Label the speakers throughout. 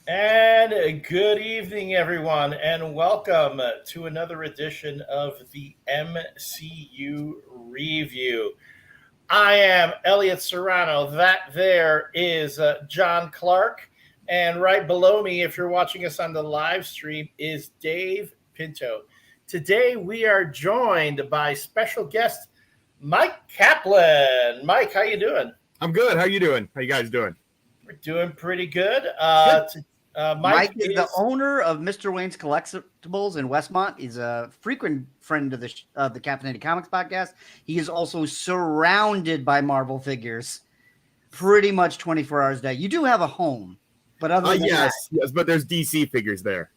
Speaker 1: And good evening, everyone, and welcome to another edition of the MCU Review. I am Elliot Serrano. That there is John Clark. And right below me, if you're watching us on the live stream, is Dave Pinto. Today, we are joined by special guest Mike Caplan. Mike, how you doing?
Speaker 2: I'm good. How you doing? How you guys doing?
Speaker 1: We're doing pretty good.
Speaker 2: Good.
Speaker 1: Mike
Speaker 3: Mike is the owner of Mr. Wayne's Collectibles in Westmont. He's a frequent friend of the Captain Comics podcast. He is also surrounded by Marvel figures pretty much 24 hours a day. You do have a home, but other than
Speaker 2: yes, but there's DC figures there.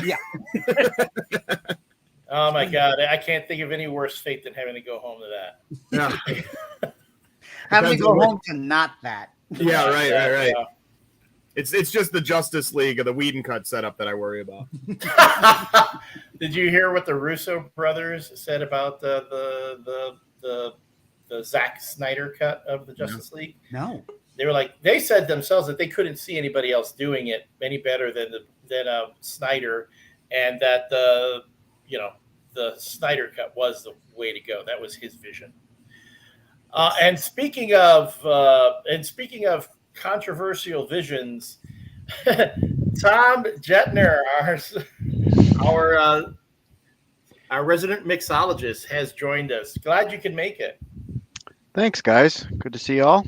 Speaker 3: Yeah.
Speaker 1: Oh my God, I can't think of any worse fate than having to go home to that.
Speaker 2: Yeah.
Speaker 3: Having to go home to not that.
Speaker 2: Yeah, right. It's just the Justice League of the Whedon cut setup that I worry about.
Speaker 1: Did you hear what the Russo brothers said about the Zack Snyder cut of the Justice League?
Speaker 3: No.
Speaker 1: They said themselves that they couldn't see anybody else doing it any better than Snyder, and that the Snyder cut was the way to go. That was his vision. And speaking of controversial visions, Tom Jetner, our resident mixologist, has joined us. Glad you could make it.
Speaker 4: Thanks, guys. Good to see you all.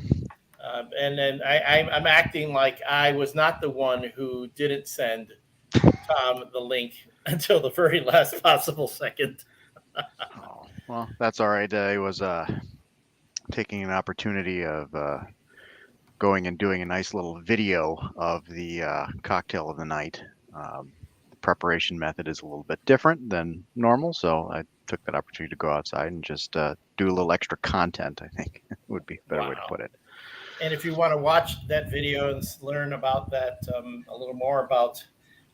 Speaker 1: And then I'm acting like I was not the one who didn't send Tom the link until the very last possible second.
Speaker 4: Oh, well, that's all right. I was taking an opportunity of going and doing a nice little video of the cocktail of the night. The preparation method is a little bit different than normal, so I took that opportunity to go outside and just do a little extra content, I think would be a better way to put it.
Speaker 1: And if you want to watch that video and learn about that, a little more about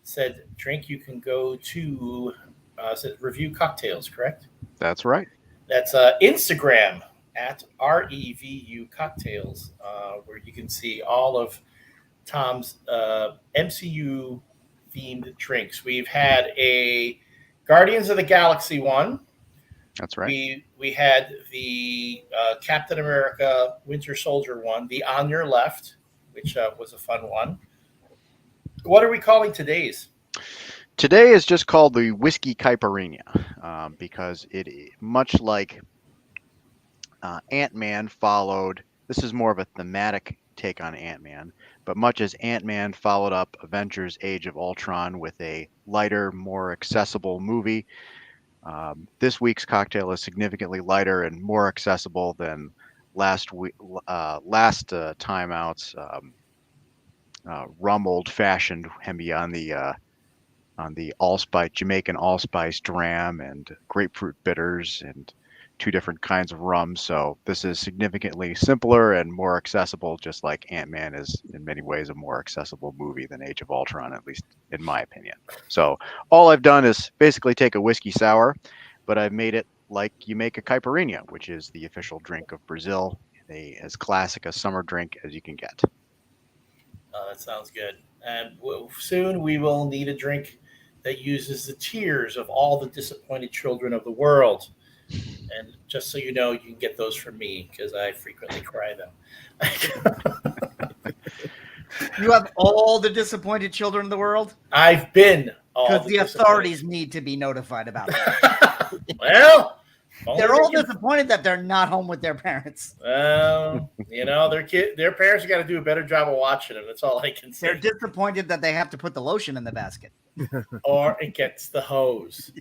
Speaker 1: said drink, you can go to ReVU Cocktails, correct?
Speaker 4: That's right.
Speaker 1: That's Instagram at ReVU Cocktails, where you can see all of Tom's MCU themed drinks. We've had a Guardians of the Galaxy one.
Speaker 4: That's right.
Speaker 1: We had the Captain America Winter Soldier one, the On Your Left, which was a fun one. What are we calling today's?
Speaker 4: Today is just called the Whiskey Caipirinha because it, much like Ant-Man followed, this is more of a thematic take on Ant-Man, but much as Ant-Man followed up Avengers Age of Ultron with a lighter, more accessible movie, this week's cocktail is significantly lighter and more accessible than last time out's rum old fashioned Hemi on the allspice Jamaican allspice dram and grapefruit bitters and two different kinds of rum. So this is significantly simpler and more accessible, just like Ant-Man is in many ways a more accessible movie than Age of Ultron, at least in my opinion. So all I've done is basically take a whiskey sour, but I've made it like you make a caipirinha, which is the official drink of Brazil, as classic a summer drink as you can get.
Speaker 1: That sounds good. And soon we will need a drink that uses the tears of all the disappointed children of the world. And just so you know, you can get those from me because I frequently cry them.
Speaker 3: You have all the disappointed children in the world?
Speaker 1: I've been all
Speaker 3: because the authorities need to be notified about that.
Speaker 1: Well,
Speaker 3: they're all disappointed that they're not home with their parents.
Speaker 1: Well, their parents got to do a better job of watching them. That's all I can say.
Speaker 3: They're disappointed that they have to put the lotion in the basket.
Speaker 1: Or it gets the hose.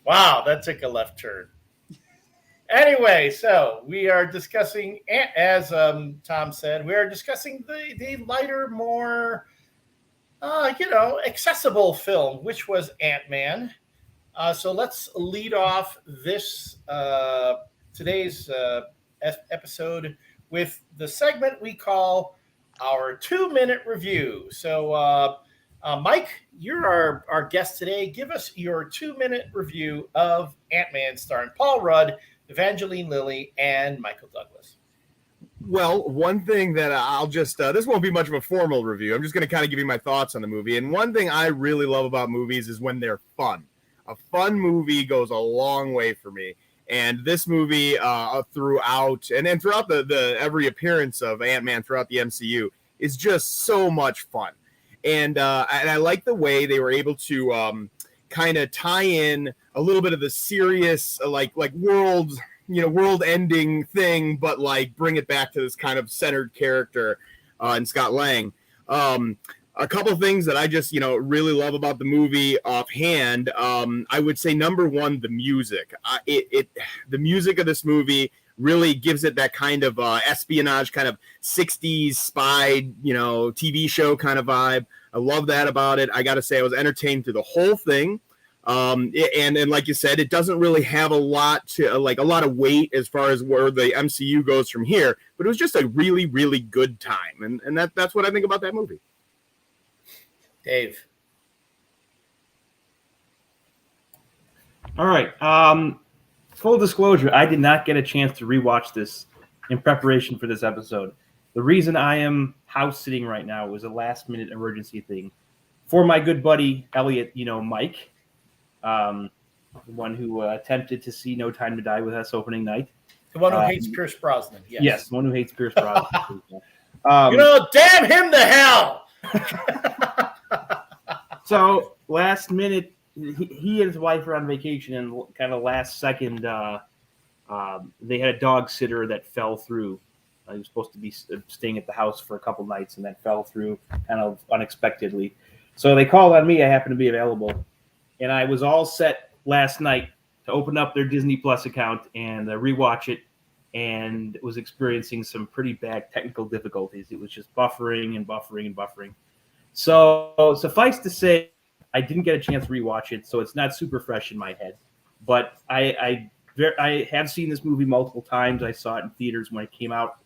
Speaker 1: Wow, that took a left turn. Anyway, so we are discussing, as Tom said, we are discussing the lighter, more, accessible film, which was Ant-Man. So let's lead off today's episode with the segment we call our 2-minute review. So, Mike, you're our guest today. Give us your 2-minute review of Ant-Man, starring Paul Rudd, Evangeline Lilly, and Michael Douglas.
Speaker 2: Well, one thing that I'll just this won't be much of a formal review. I'm just going to kind of give you my thoughts on the movie. And one thing I really love about movies is when they're fun. A fun movie goes a long way for me. And this movie throughout and throughout the every appearance of Ant-Man throughout the MCU is just so much fun. And I like the way they were able to kind of tie in a little bit of the serious like world-ending thing, but like bring it back to this kind of centered character in Scott Lang. A couple of things that I just really love about the movie offhand. I would say number one, the music. The music of this movie really gives it that kind of espionage, kind of 60s spy, TV show kind of vibe. I love that about it. I got to say, I was entertained through the whole thing. And like you said, it doesn't really have a lot of weight as far as where the MCU goes from here, but it was just a really, really good time. And that's what I think about that movie.
Speaker 1: Dave.
Speaker 5: All right. Full disclosure, I did not get a chance to rewatch this in preparation for this episode. The reason I am house sitting right now was a last minute emergency thing for my good buddy Elliot, Mike, the one who attempted to see No Time to Die with us opening night.
Speaker 1: The one who hates Pierce Brosnan.
Speaker 5: Yes, the one who hates Pierce Brosnan.
Speaker 1: Damn him to hell.
Speaker 5: So last minute, he and his wife were on vacation, and kind of last second, they had a dog sitter that fell through. He was supposed to be staying at the house for a couple nights, and then fell through kind of unexpectedly. So they called on me. I happened to be available, and I was all set last night to open up their Disney Plus account and rewatch it, and was experiencing some pretty bad technical difficulties. It was just buffering and buffering and buffering. So suffice to say, I didn't get a chance to rewatch it, so it's not super fresh in my head. But I have seen this movie multiple times. I saw it in theaters when it came out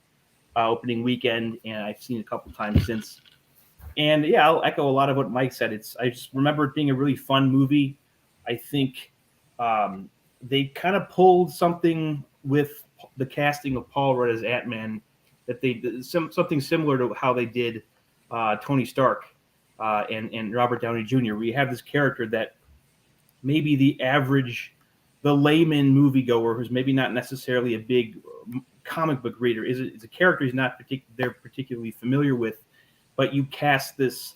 Speaker 5: opening weekend, and I've seen it a couple times since. And yeah, I'll echo a lot of what Mike said. I just remember it being a really fun movie. I think they kind of pulled something with the casting of Paul Rudd as Ant-Man that they did something similar to how they did Tony Stark and Robert Downey Jr. We have this character that maybe the layman moviegoer who's maybe not necessarily a big comic book reader is a character he's not they're particularly familiar with, but you cast this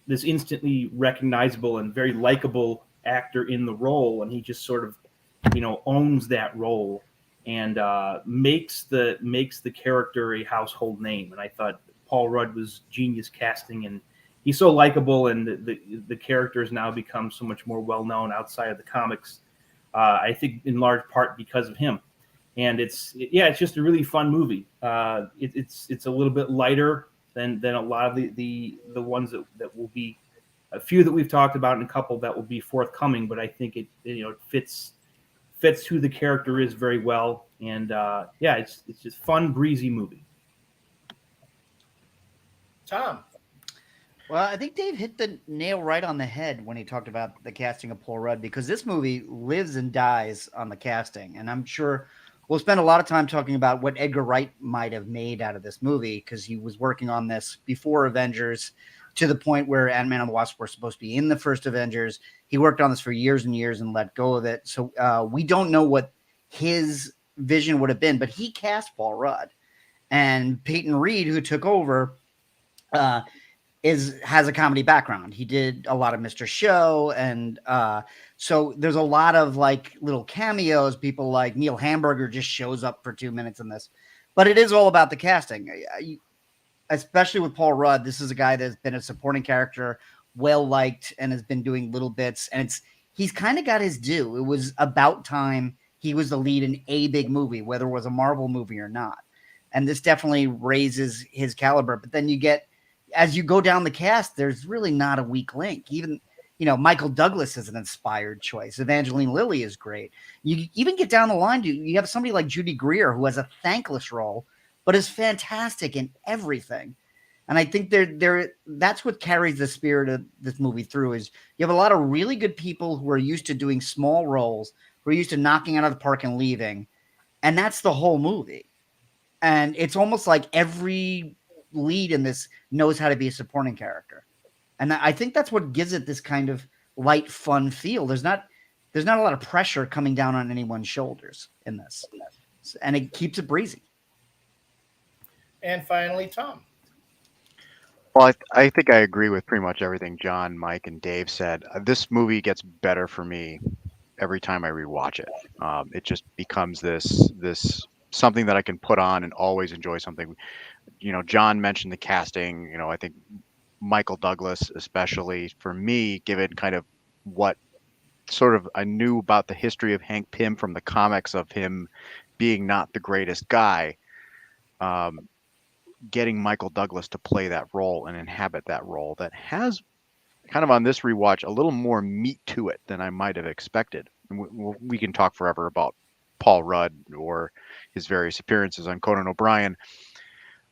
Speaker 5: this instantly recognizable and very likable actor in the role, and he just sort of owns that role and makes the character a household name. And I thought Paul Rudd was genius casting, and he's so likable, and the character has now become so much more well known outside of the comics. I think in large part because of him. And it's just a really fun movie. It's a little bit lighter than a lot of the ones that will be a few that we've talked about and a couple that will be forthcoming. But I think it fits who the character is very well. And it's just fun, breezy movie.
Speaker 1: Tom.
Speaker 3: Well, I think Dave hit the nail right on the head when he talked about the casting of Paul Rudd, because this movie lives and dies on the casting. And I'm sure we'll spend a lot of time talking about what Edgar Wright might have made out of this movie, because he was working on this before Avengers, to the point where Ant-Man and the Wasp were supposed to be in the first Avengers. He worked on this for years and years and let go of it. So we don't know what his vision would have been, but he cast Paul Rudd. And Peyton Reed, who took over, has a comedy background. He did a lot of Mr. Show, and so there's a lot of like little cameos. People like Neil Hamburger just shows up for 2 minutes in this, but it is all about the casting. Especially with Paul Rudd, this is a guy that's been a supporting character, well liked, and has been doing little bits, and he's kind of got his due. It was about time he was the lead in a big movie, whether it was a Marvel movie or not, and this definitely raises his caliber. But then as you go down the cast, there's really not a weak link. Even, Michael Douglas is an inspired choice. Evangeline Lilly is great. You even get down the line, you have somebody like Judy Greer, who has a thankless role, but is fantastic in everything. And I think that's what carries the spirit of this movie through, is you have a lot of really good people who are used to doing small roles, who are used to knocking out of the park and leaving. And that's the whole movie. And it's almost like every lead in this knows how to be a supporting character. And I think that's what gives it this kind of light, fun feel. There's not a lot of pressure coming down on anyone's shoulders in this. And it keeps it breezy.
Speaker 1: And finally, Tom.
Speaker 4: Well, I think I agree with pretty much everything John, Mike, and Dave said. This movie gets better for me every time I rewatch it. It just becomes this something that I can put on and always enjoy something. John mentioned the casting. I think Michael Douglas, especially for me, given kind of what sort of I knew about the history of Hank Pym from the comics of him being not the greatest guy. Getting Michael Douglas to play that role and inhabit that role that has kind of on this rewatch a little more meat to it than I might have expected. We can talk forever about Paul Rudd or his various appearances on Conan O'Brien.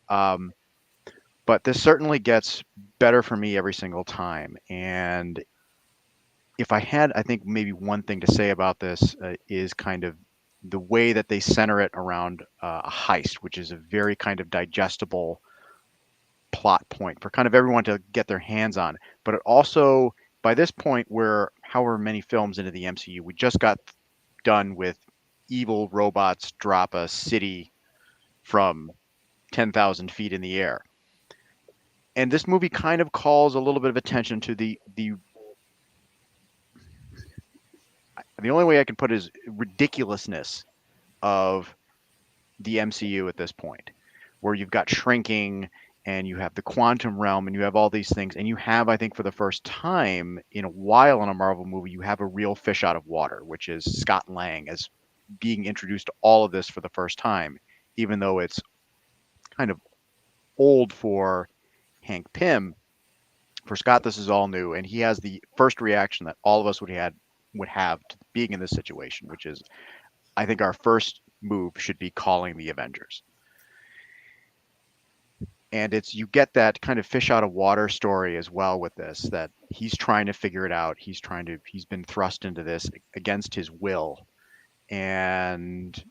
Speaker 4: But this certainly gets better for me every single time. And if I had, I think maybe one thing to say about this is kind of the way that they center it around a heist, which is a very kind of digestible plot point for kind of everyone to get their hands on. But it also, by this point, we're however many films into the MCU, we just got done with evil robots drop a city from 10,000 feet in the air. And this movie kind of calls a little bit of attention to the only way I can put it is ridiculousness of the MCU at this point, where you've got shrinking and you have the quantum realm and you have all these things. And you have, I think for the first time in a while in a Marvel movie, you have a real fish out of water, which is Scott Lang as being introduced to all of this for the first time, even though it's kind of old for Hank Pym. For Scott, this is all new. And he has the first reaction that all of us would have to being in this situation, which is, I think our first move should be calling the Avengers. And you get that kind of fish out of water story as well with this, that he's trying to figure it out. He's been thrust into this against his will. And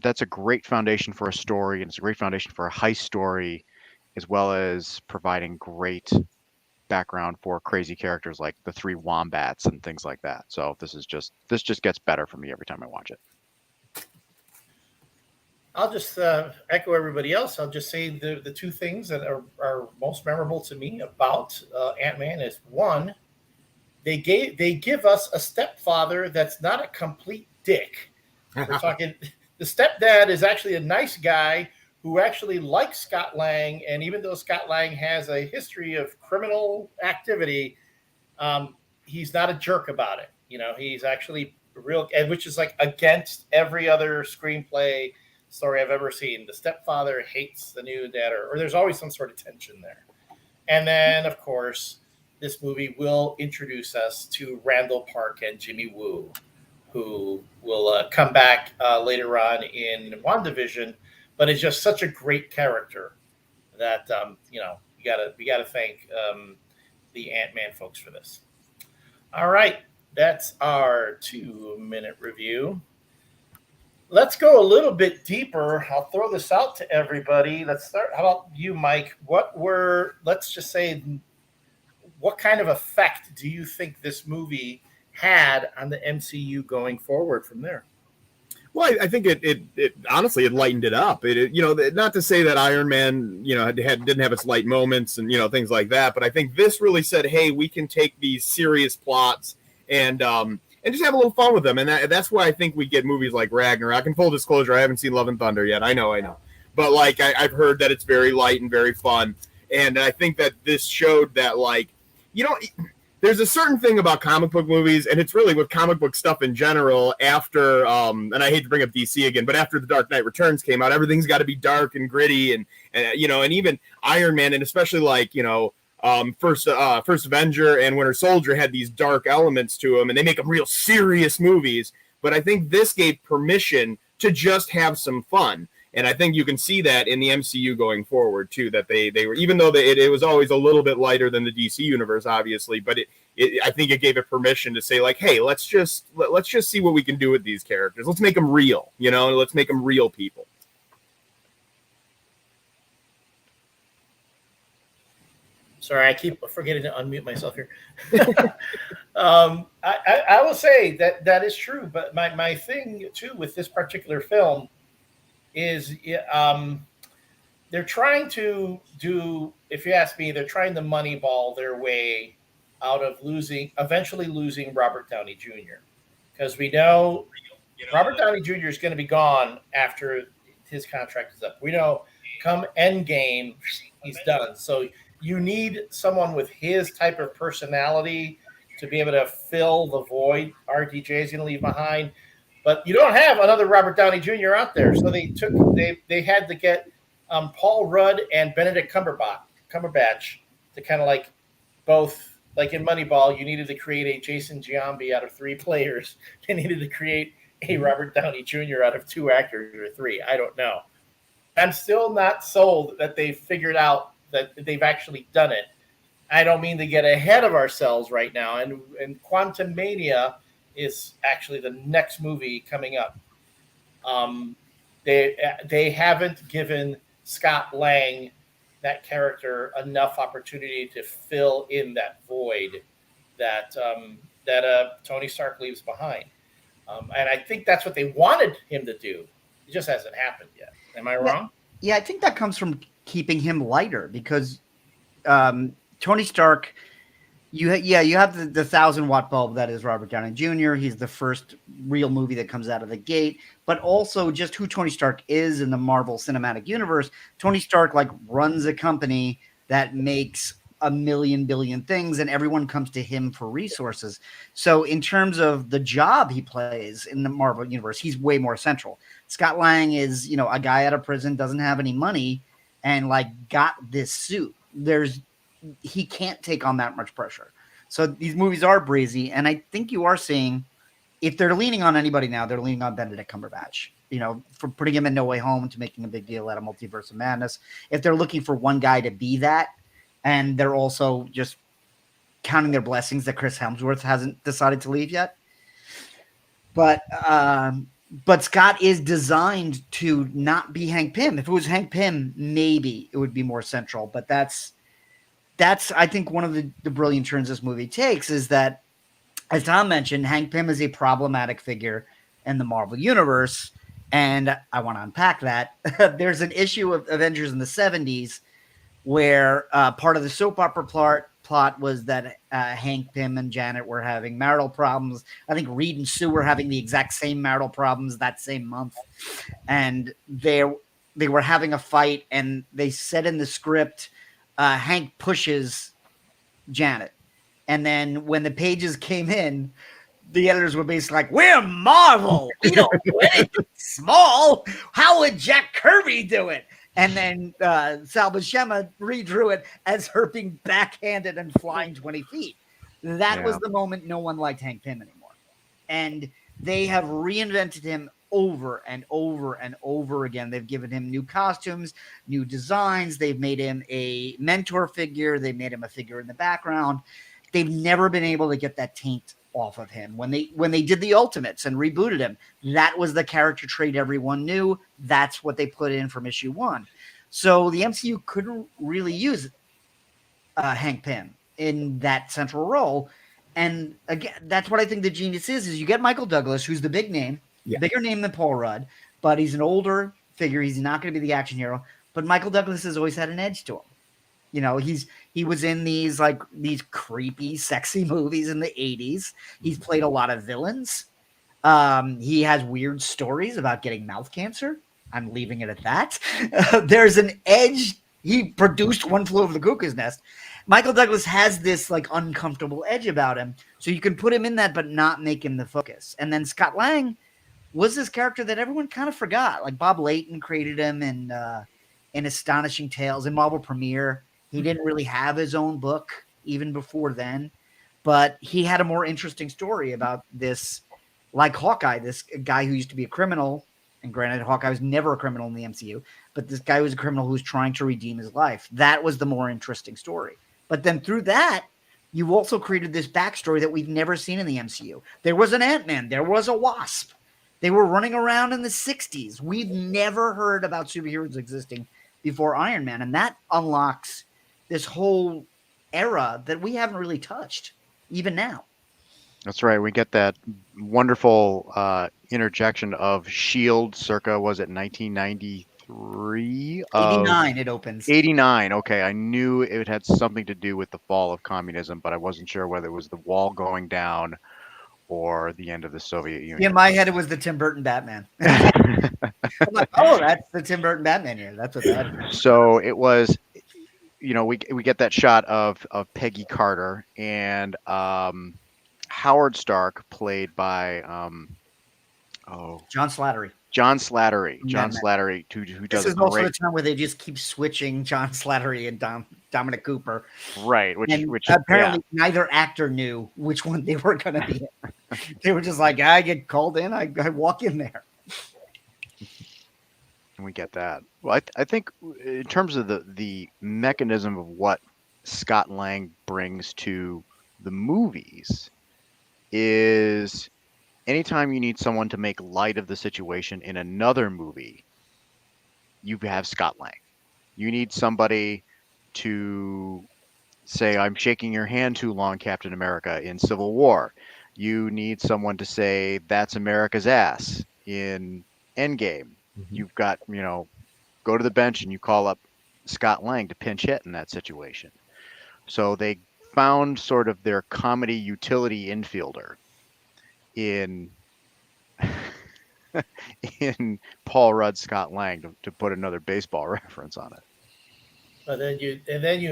Speaker 4: that's a great foundation for a story. And it's a great foundation for a heist story, as well as providing great background for crazy characters like the three wombats and things like that. So this just gets better for me every time I watch it.
Speaker 1: I'll just echo everybody else. I'll just say the two things that are most memorable to me about Ant-Man is, one, they give us a stepfather that's not a complete dick. We're talking the stepdad is actually a nice guy who actually likes Scott Lang, and even though Scott Lang has a history of criminal activity, he's not a jerk about it. He's actually real, and which is like against every other screenplay story I've ever seen. The stepfather hates the new dad, or there's always some sort of tension there. And then, of course, this movie will introduce us to Randall Park and Jimmy Woo, who will come back later on in WandaVision. But it's just such a great character that we gotta thank the Ant-Man folks for this. All right, that's our 2-minute review. Let's go a little bit deeper. I'll throw this out to everybody. Let's start. How about you, Mike? Let's just say, what kind of effect do you think this movie had on the MCU going forward from there?
Speaker 2: Well, I think it honestly it lightened it up. Not to say that Iron Man didn't have its light moments and things like that, but I think this really said, hey, we can take these serious plots and just have a little fun with them, and that's why I think we get movies like Ragnarok. And full disclosure, I haven't seen Love and Thunder yet. I know, but I've heard that it's very light and very fun, and I think that this showed that there's a certain thing about comic book movies, and it's really with comic book stuff in general. After, and I hate to bring up DC again, but after The Dark Knight Returns came out, everything's got to be dark and gritty, and even Iron Man, and especially First Avenger and Winter Soldier had these dark elements to them, and they make them real serious movies. But I think this gave permission to just have some fun. And I think you can see that in the MCU going forward too, that they were, even though it was always a little bit lighter than the DC universe, obviously, but I think it gave it permission to say hey, let's just see what we can do with these characters. Let's make them real, let's make them real people.
Speaker 1: Sorry, I keep forgetting to unmute myself here. I will say that is true, but my thing too with this particular film is they're trying to do, if you ask me, they're trying to moneyball their way out of eventually losing Robert Downey Jr. Because we know Robert Downey Jr. is going to be gone after his contract is up. We know come Endgame, he's done. So you need someone with his type of personality to be able to fill the void RDJ is going to leave behind. But you don't have another Robert Downey Jr. out there, so they had to get Paul Rudd and Benedict Cumberbatch to kind of like both, like in Moneyball, you needed to create a Jason Giambi out of 3 players. They needed to create a Robert Downey Jr. out of 2 actors or 3. I don't know. I'm still not sold that they've figured out that they've actually done it. I don't mean to get ahead of ourselves right now. And Quantum Mania is actually the next movie coming up. They haven't given Scott Lang, that character, enough opportunity to fill in that void that Tony Stark leaves behind. And I think that's what they wanted him to do. It just hasn't happened yet. Am I wrong?
Speaker 3: Yeah, I think that comes from keeping him lighter because Tony Stark, you have the 1,000-watt bulb that is Robert Downey Jr. He's the first real movie that comes out of the gate, but also just who Tony Stark is in the Marvel Cinematic Universe. Tony Stark runs a company that makes a billion things, and everyone comes to him for resources. So in terms of the job he plays in the Marvel Universe, he's way more central. Scott Lang is, a guy out of prison, doesn't have any money, and got this suit. He can't take on that much pressure. So these movies are breezy, and I think you are seeing, if they're leaning on anybody now, they're leaning on Benedict Cumberbatch, for putting him in No Way Home to making a big deal out of Multiverse of Madness. If they're looking for one guy to be that, and they're also just counting their blessings that Chris Hemsworth hasn't decided to leave yet. But Scott is designed to not be Hank Pym. If it was Hank Pym, maybe it would be more central. But that's I think one of the brilliant turns this movie takes is that, as Tom mentioned, Hank Pym is a problematic figure in the Marvel Universe. And I want to unpack that. There's an issue of Avengers in the 70s where part of the soap opera plot was that Hank Pym and Janet were having marital problems. I think Reed and Sue were having the exact same marital problems that same month. And they were having a fight, and they said in the script, Hank pushes Janet. And then when the pages came in, the editors were basically like, we're Marvel. We don't do anything small. How would Jack Kirby do it? And then Sal Buscema redrew it as her being backhanded and flying 20 feet. That was the moment no one liked Hank Pym anymore. And they have reinvented him over and over and over again. They've given him new costumes, new designs. They've made him a mentor figure. They made him a figure in the background. They've never been able to get that taint off of him. When they did the Ultimates and rebooted him, that was the character trait everyone knew. That's what they put in from issue 1. So the MCU couldn't really use Hank Pym in that central role. And again, that's what I think the genius is you get Michael Douglas, who's the big name, bigger name than Paul Rudd, but he's an older figure. He's not going to be the action hero. But Michael Douglas has always had an edge to him. He was in these creepy, sexy movies in the 80s. He's played a lot of villains. He has weird stories about getting mouth cancer. I'm leaving it at that. There's an edge. He produced One Flew Over the Cuckoo's Nest. Michael Douglas has this uncomfortable edge about him. So you can put him in that, but not make him the focus. And then Scott Lang was this character that everyone kind of forgot. Bob Layton created him in Astonishing Tales in Marvel Premiere. He didn't really have his own book even before then, but he had a more interesting story about this, like Hawkeye, this guy who used to be a criminal. And granted, Hawkeye was never a criminal in the MCU, but this guy was a criminal who was trying to redeem his life. That was the more interesting story. But then through that, you also created this backstory that we've never seen in the MCU. There was an Ant-Man. There was a Wasp. They were running around in the 60s. We've never heard about superheroes existing before Iron Man. And that unlocks this whole era that we haven't really touched, even now.
Speaker 4: That's right. We get that wonderful interjection of Shield circa, was it 1993?
Speaker 3: 89 it opens.
Speaker 4: 89. Okay, I knew it had something to do with the fall of communism, but I wasn't sure whether it was the wall going down or the end of the Soviet Union.
Speaker 3: In my head, it was the Tim Burton Batman. I'm like, oh, that's the Tim Burton Batman here. That's what that is.
Speaker 4: So it was, we get that shot of Peggy Carter and Howard Stark, played by
Speaker 3: John Slattery.
Speaker 4: John Slattery, who does
Speaker 3: This is also the time where they just keep switching John Slattery and Dominic Cooper.
Speaker 4: Right, which
Speaker 3: apparently neither actor knew which one they were going to be in. They were just like, I get called in, I walk in there.
Speaker 4: And we get that. Well, I think in terms of the mechanism of what Scott Lang brings to the movies is anytime you need someone to make light of the situation in another movie, you have Scott Lang. You need somebody to say, I'm shaking your hand too long, Captain America, in Civil War. You need someone to say, that's America's ass in Endgame. Mm-hmm. You've got, go to the bench and you call up Scott Lang to pinch hit in that situation. So they found sort of their comedy utility infielder in Paul Rudd, Scott Lang, to put another baseball reference on it.
Speaker 1: But then you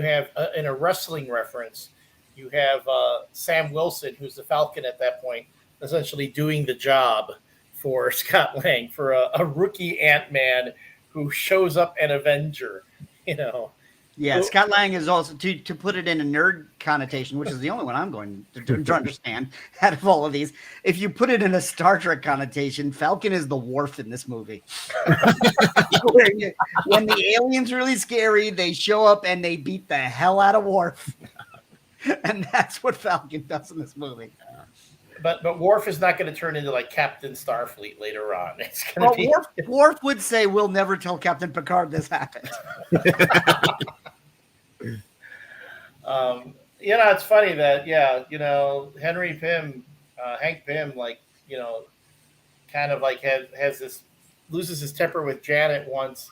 Speaker 1: have in a wrestling reference, you have Sam Wilson, who's the Falcon at that point, essentially doing the job for Scott Lang, for a rookie Ant-Man who shows up an Avenger.
Speaker 3: Yeah, Scott Lang is also, to put it in a nerd connotation, which is the only one I'm going to understand out of all of these. If you put it in a Star Trek connotation, Falcon is the Worf in this movie. When the alien's really scary, they show up and they beat the hell out of Worf. And that's what Falcon does in this movie.
Speaker 1: But Worf is not going to turn into like Captain Starfleet later on. It's going to be
Speaker 3: Worf would say, "We'll never tell Captain Picard this happened."
Speaker 1: It's funny that Henry Pym, Hank Pym, kind of like has this, loses his temper with Janet once.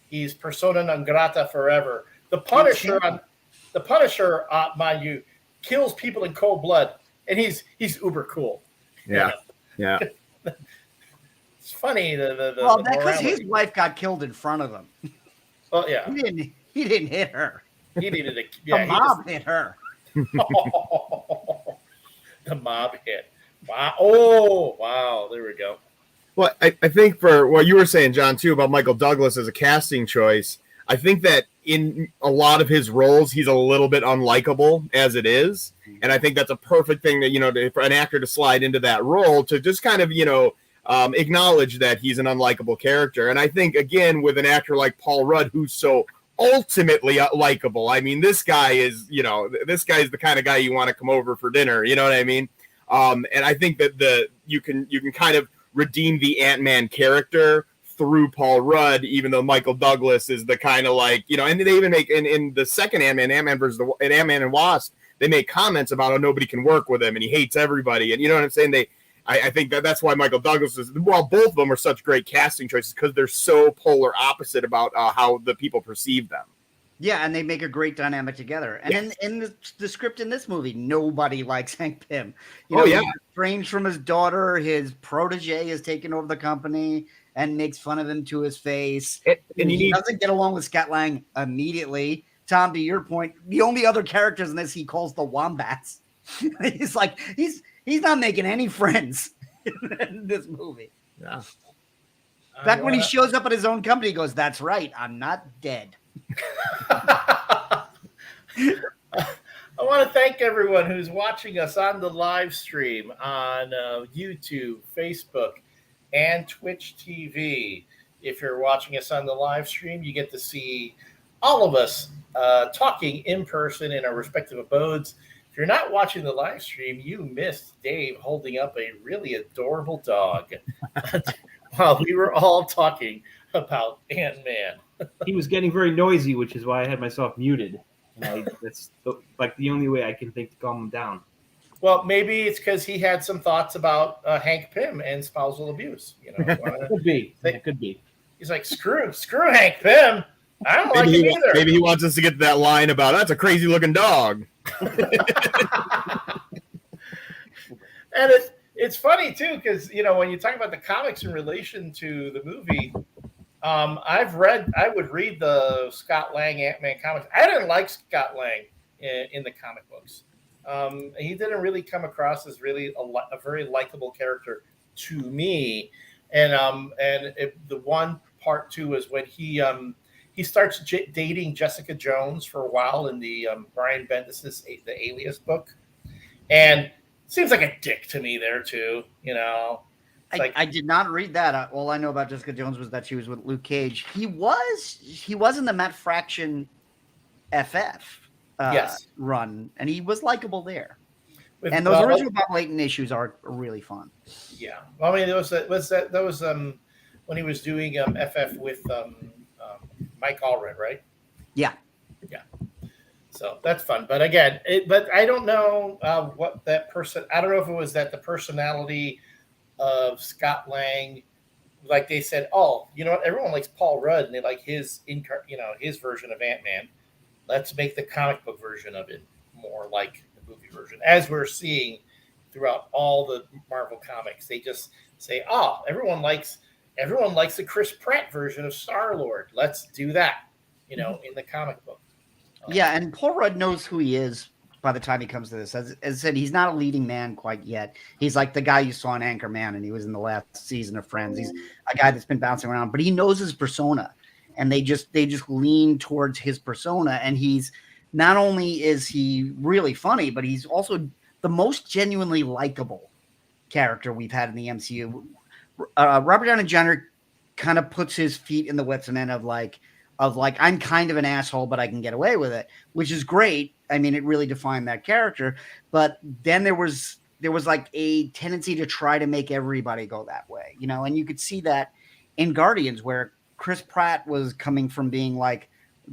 Speaker 1: He's persona non grata forever. The Punisher, mind you, kills people in cold blood. And he's uber cool.
Speaker 2: Yeah.
Speaker 1: It's funny.
Speaker 3: Well, that's because his wife got killed in front of him.
Speaker 1: Well, yeah.
Speaker 3: He didn't hit her.
Speaker 1: He needed
Speaker 3: the mob hit her.
Speaker 1: The mob hit. Wow. Oh, wow. There we go.
Speaker 2: Well, I think for what you were saying, John, too, about Michael Douglas as a casting choice, I think that in a lot of his roles, he's a little bit unlikable as it is. And I think that's a perfect thing that, for an actor to slide into that role, to just kind of, acknowledge that he's an unlikable character. And I think, again, with an actor like Paul Rudd, who's so ultimately likable. I mean, this guy is the kind of guy you want to come over for dinner. You know what I mean? And I think that you can kind of redeem the Ant-Man character through Paul Rudd, even though Michael Douglas is the kind of and they even make in the second Ant-Man versus Ant-Man and Wasp, they make comments about how nobody can work with him and he hates everybody. And you know what I'm saying? I think that's why Michael Douglas both of them are such great casting choices, because they're so polar opposite about how the people perceive them.
Speaker 3: Yeah, and they make a great dynamic together. And in the script in this movie, nobody likes Hank Pym. He's estranged from his daughter. His protege has taken over the company and makes fun of him to his face. And he doesn't get along with Scott Lang immediately. Tom, to your point, the only other characters in this he calls the Wombats. He's like, he's not making any friends in this movie.
Speaker 2: Yeah.
Speaker 3: Back when he shows up at his own company, he goes, "That's right, I'm not dead."
Speaker 1: I want to thank everyone who's watching us on the live stream on YouTube, Facebook, and Twitch TV. If you're watching us on the live stream, you get to see all of us talking in person in our respective abodes. If you're not watching the live stream, you missed Dave holding up a really adorable dog while we were all talking about Ant-Man.
Speaker 5: He was getting very noisy, which is why I had myself muted. That's like the only way I can think to calm him down.
Speaker 1: Well, maybe it's because he had some thoughts about Hank Pym and spousal abuse.
Speaker 5: Could be. It could be.
Speaker 1: He's like, screw Hank Pym. I don't like him either.
Speaker 2: Maybe he wants us to get to that line about that's a crazy looking dog.
Speaker 1: And it's funny too, because when you talk about the comics in relation to the movie, I would read the Scott Lang Ant-Man comics. I didn't like Scott Lang in the comic books. He didn't really come across as really a very likable character to me. And the one part too is when he starts dating Jessica Jones for a while in the Brian Bendis' The Alias book, and seems like a dick to me there too.
Speaker 3: I did not read that. All I know about Jessica Jones was that she was with Luke Cage. He was in the Matt Fraction FF run, and he was likable there. And those original Bob Layton issues are really fun.
Speaker 1: Yeah, I mean, that was when he was doing FF with Mike Allred, right?
Speaker 3: Yeah.
Speaker 1: So that's fun, but again, but I don't know what that person. I don't know if it was that the personality of Scott Lang, like they said, oh, you know what? Everyone likes Paul Rudd, and they like his his version of Ant-Man. Let's make the comic book version of it more like the movie version, as we're seeing throughout all the Marvel comics. They just say, oh, everyone likes the Chris Pratt version of Star-Lord. Let's do that, in the comic book.
Speaker 3: Yeah, and Paul Rudd knows who he is by the time he comes to this. As I said, he's not a leading man quite yet. He's like the guy you saw in Anchorman, and he was in the last season of Friends. He's a guy that's been bouncing around, but he knows his persona, and they just lean towards his persona. And he's not only is he really funny, but he's also the most genuinely likable character we've had in the MCU. Robert Downey Jr. kind of puts his feet in the wet cement of like I'm kind of an asshole, but I can get away with it, which is great. I mean, it really defined that character. But then there was like a tendency to try to make everybody go that way, and you could see that in Guardians, where Chris Pratt was coming from being like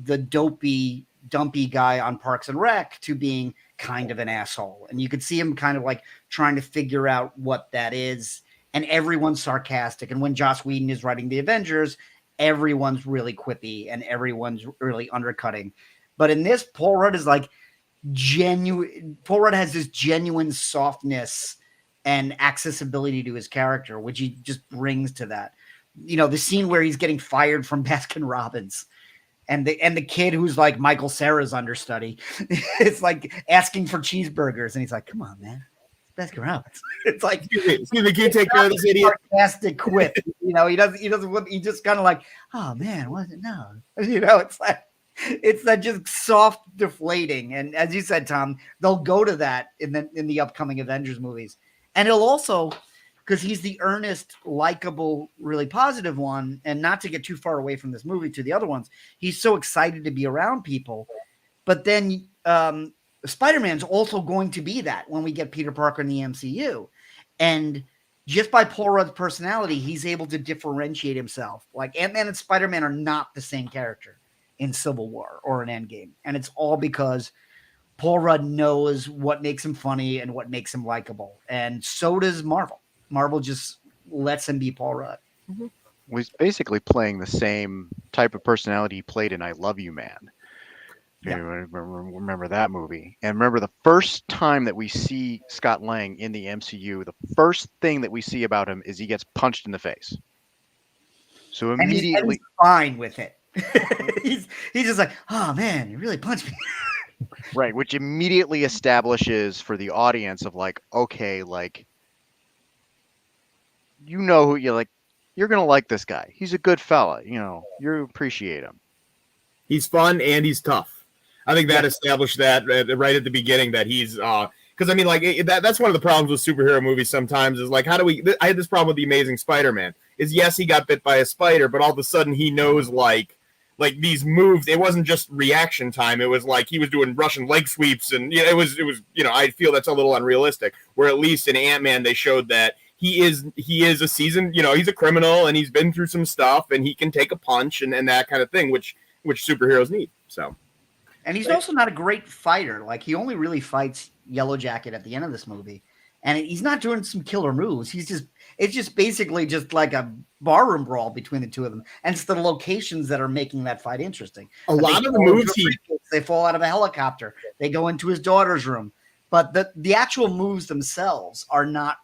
Speaker 3: the dopey, dumpy guy on Parks and Rec to being kind of an asshole. And you could see him kind of like trying to figure out what that is. And everyone's sarcastic. And when Joss Whedon is writing the Avengers, everyone's really quippy and everyone's really undercutting. But in this, Paul Rudd is like genuine. Paul Rudd has this genuine softness and accessibility to his character, which he just brings to that. The scene where he's getting fired from Baskin Robbins, and the kid who's like Michael Cera's understudy, it's like asking for cheeseburgers, and he's like, "Come on, man, Baskin Robbins." It's like,
Speaker 2: excuse me, can you take care of this idiot?
Speaker 3: Sarcastic quip. He doesn't. He just kind of like, "Oh man, what? No." It's like, it's that just soft deflating. And as you said, Tom, they'll go to that in the upcoming Avengers movies, and he'll also, because he's the earnest, likable, really positive one, and not to get too far away from this movie to the other ones, he's so excited to be around people. But then Spider-Man's also going to be that when we get Peter Parker in the MCU. And just by Paul Rudd's personality, he's able to differentiate himself. Like Ant-Man and Spider-Man are not the same character in Civil War or in Endgame. And it's all because Paul Rudd knows what makes him funny and what makes him likable. And so does Marvel. Marvel just lets him be Paul Rudd.
Speaker 4: Mm-hmm. Was basically playing the same type of personality he played in I Love You, Man. Yeah. Remember that movie. And remember the first time that we see Scott Lang in the MCU, the first thing that we see about him is he gets punched in the face. So immediately,
Speaker 3: and he's fine with it. he's just like, oh man, you really punched me.
Speaker 4: Right, which immediately establishes for the audience of like, okay, like, who you're like, you're gonna like this guy. He's a good fella, you appreciate him. He's
Speaker 2: fun and he's tough. I think that established that right at the beginning that he's because I mean, like that's one of the problems with superhero movies sometimes is like, I had this problem with the Amazing Spider-Man is yes, he got bit by a spider, but all of a sudden he knows like these moves. It wasn't just reaction time. It was like he was doing Russian leg sweeps, and it was I feel that's a little unrealistic. Where at least in Ant-Man they showed that he is a seasoned, he's a criminal and he's been through some stuff and he can take a punch and that kind of thing, which superheroes need. So.
Speaker 3: And he's also not a great fighter. Like, he only really fights Yellow Jacket at the end of this movie. And he's not doing some killer moves. It's just basically just like a barroom brawl between the two of them. And it's the locations that are making that fight interesting.
Speaker 2: A lot of the moves
Speaker 3: they fall out of a helicopter. They go into his daughter's room. But the actual moves themselves are not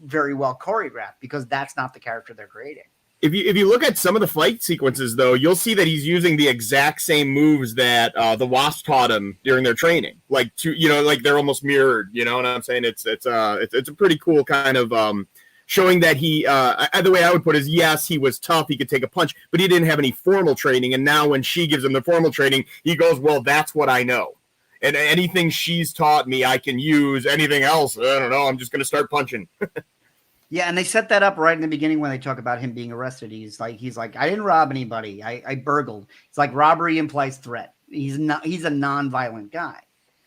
Speaker 3: very well choreographed because that's not the character they're creating.
Speaker 2: If you look at some of the fight sequences, though, you'll see that he's using the exact same moves that the Wasp taught him during their training. Like they're almost mirrored. You know what I'm saying? It's a pretty cool kind of showing that he. The way I would put it is, yes, he was tough. He could take a punch, but he didn't have any formal training. And now when she gives him the formal training, he goes, "Well, that's what I know, and anything she's taught me, I can use. Anything else, I don't know. I'm just going to start punching."
Speaker 3: Yeah, and they set that up right in the beginning when they talk about him being arrested. He's like, I didn't rob anybody. I burgled. It's like robbery implies threat. He's a non-violent guy.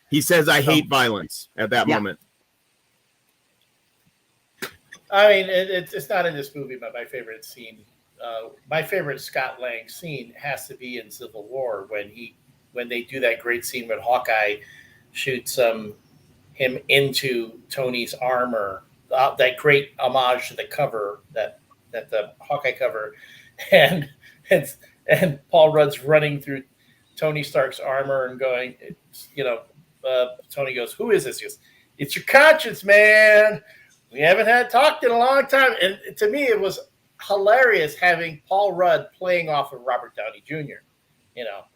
Speaker 2: He says, I hate violence at that moment.
Speaker 1: I mean, it's not in this movie, but my favorite scene, my favorite Scott Lang scene has to be in Civil War when they do that great scene when Hawkeye shoots him into Tony's armor. That great homage to the cover, that the Hawkeye cover, and Paul Rudd's running through Tony Stark's armor and going, Tony goes, "Who is this?" He goes, "It's your conscience, man. We haven't had talked in a long time." And to me, it was hilarious having Paul Rudd playing off of Robert Downey Jr.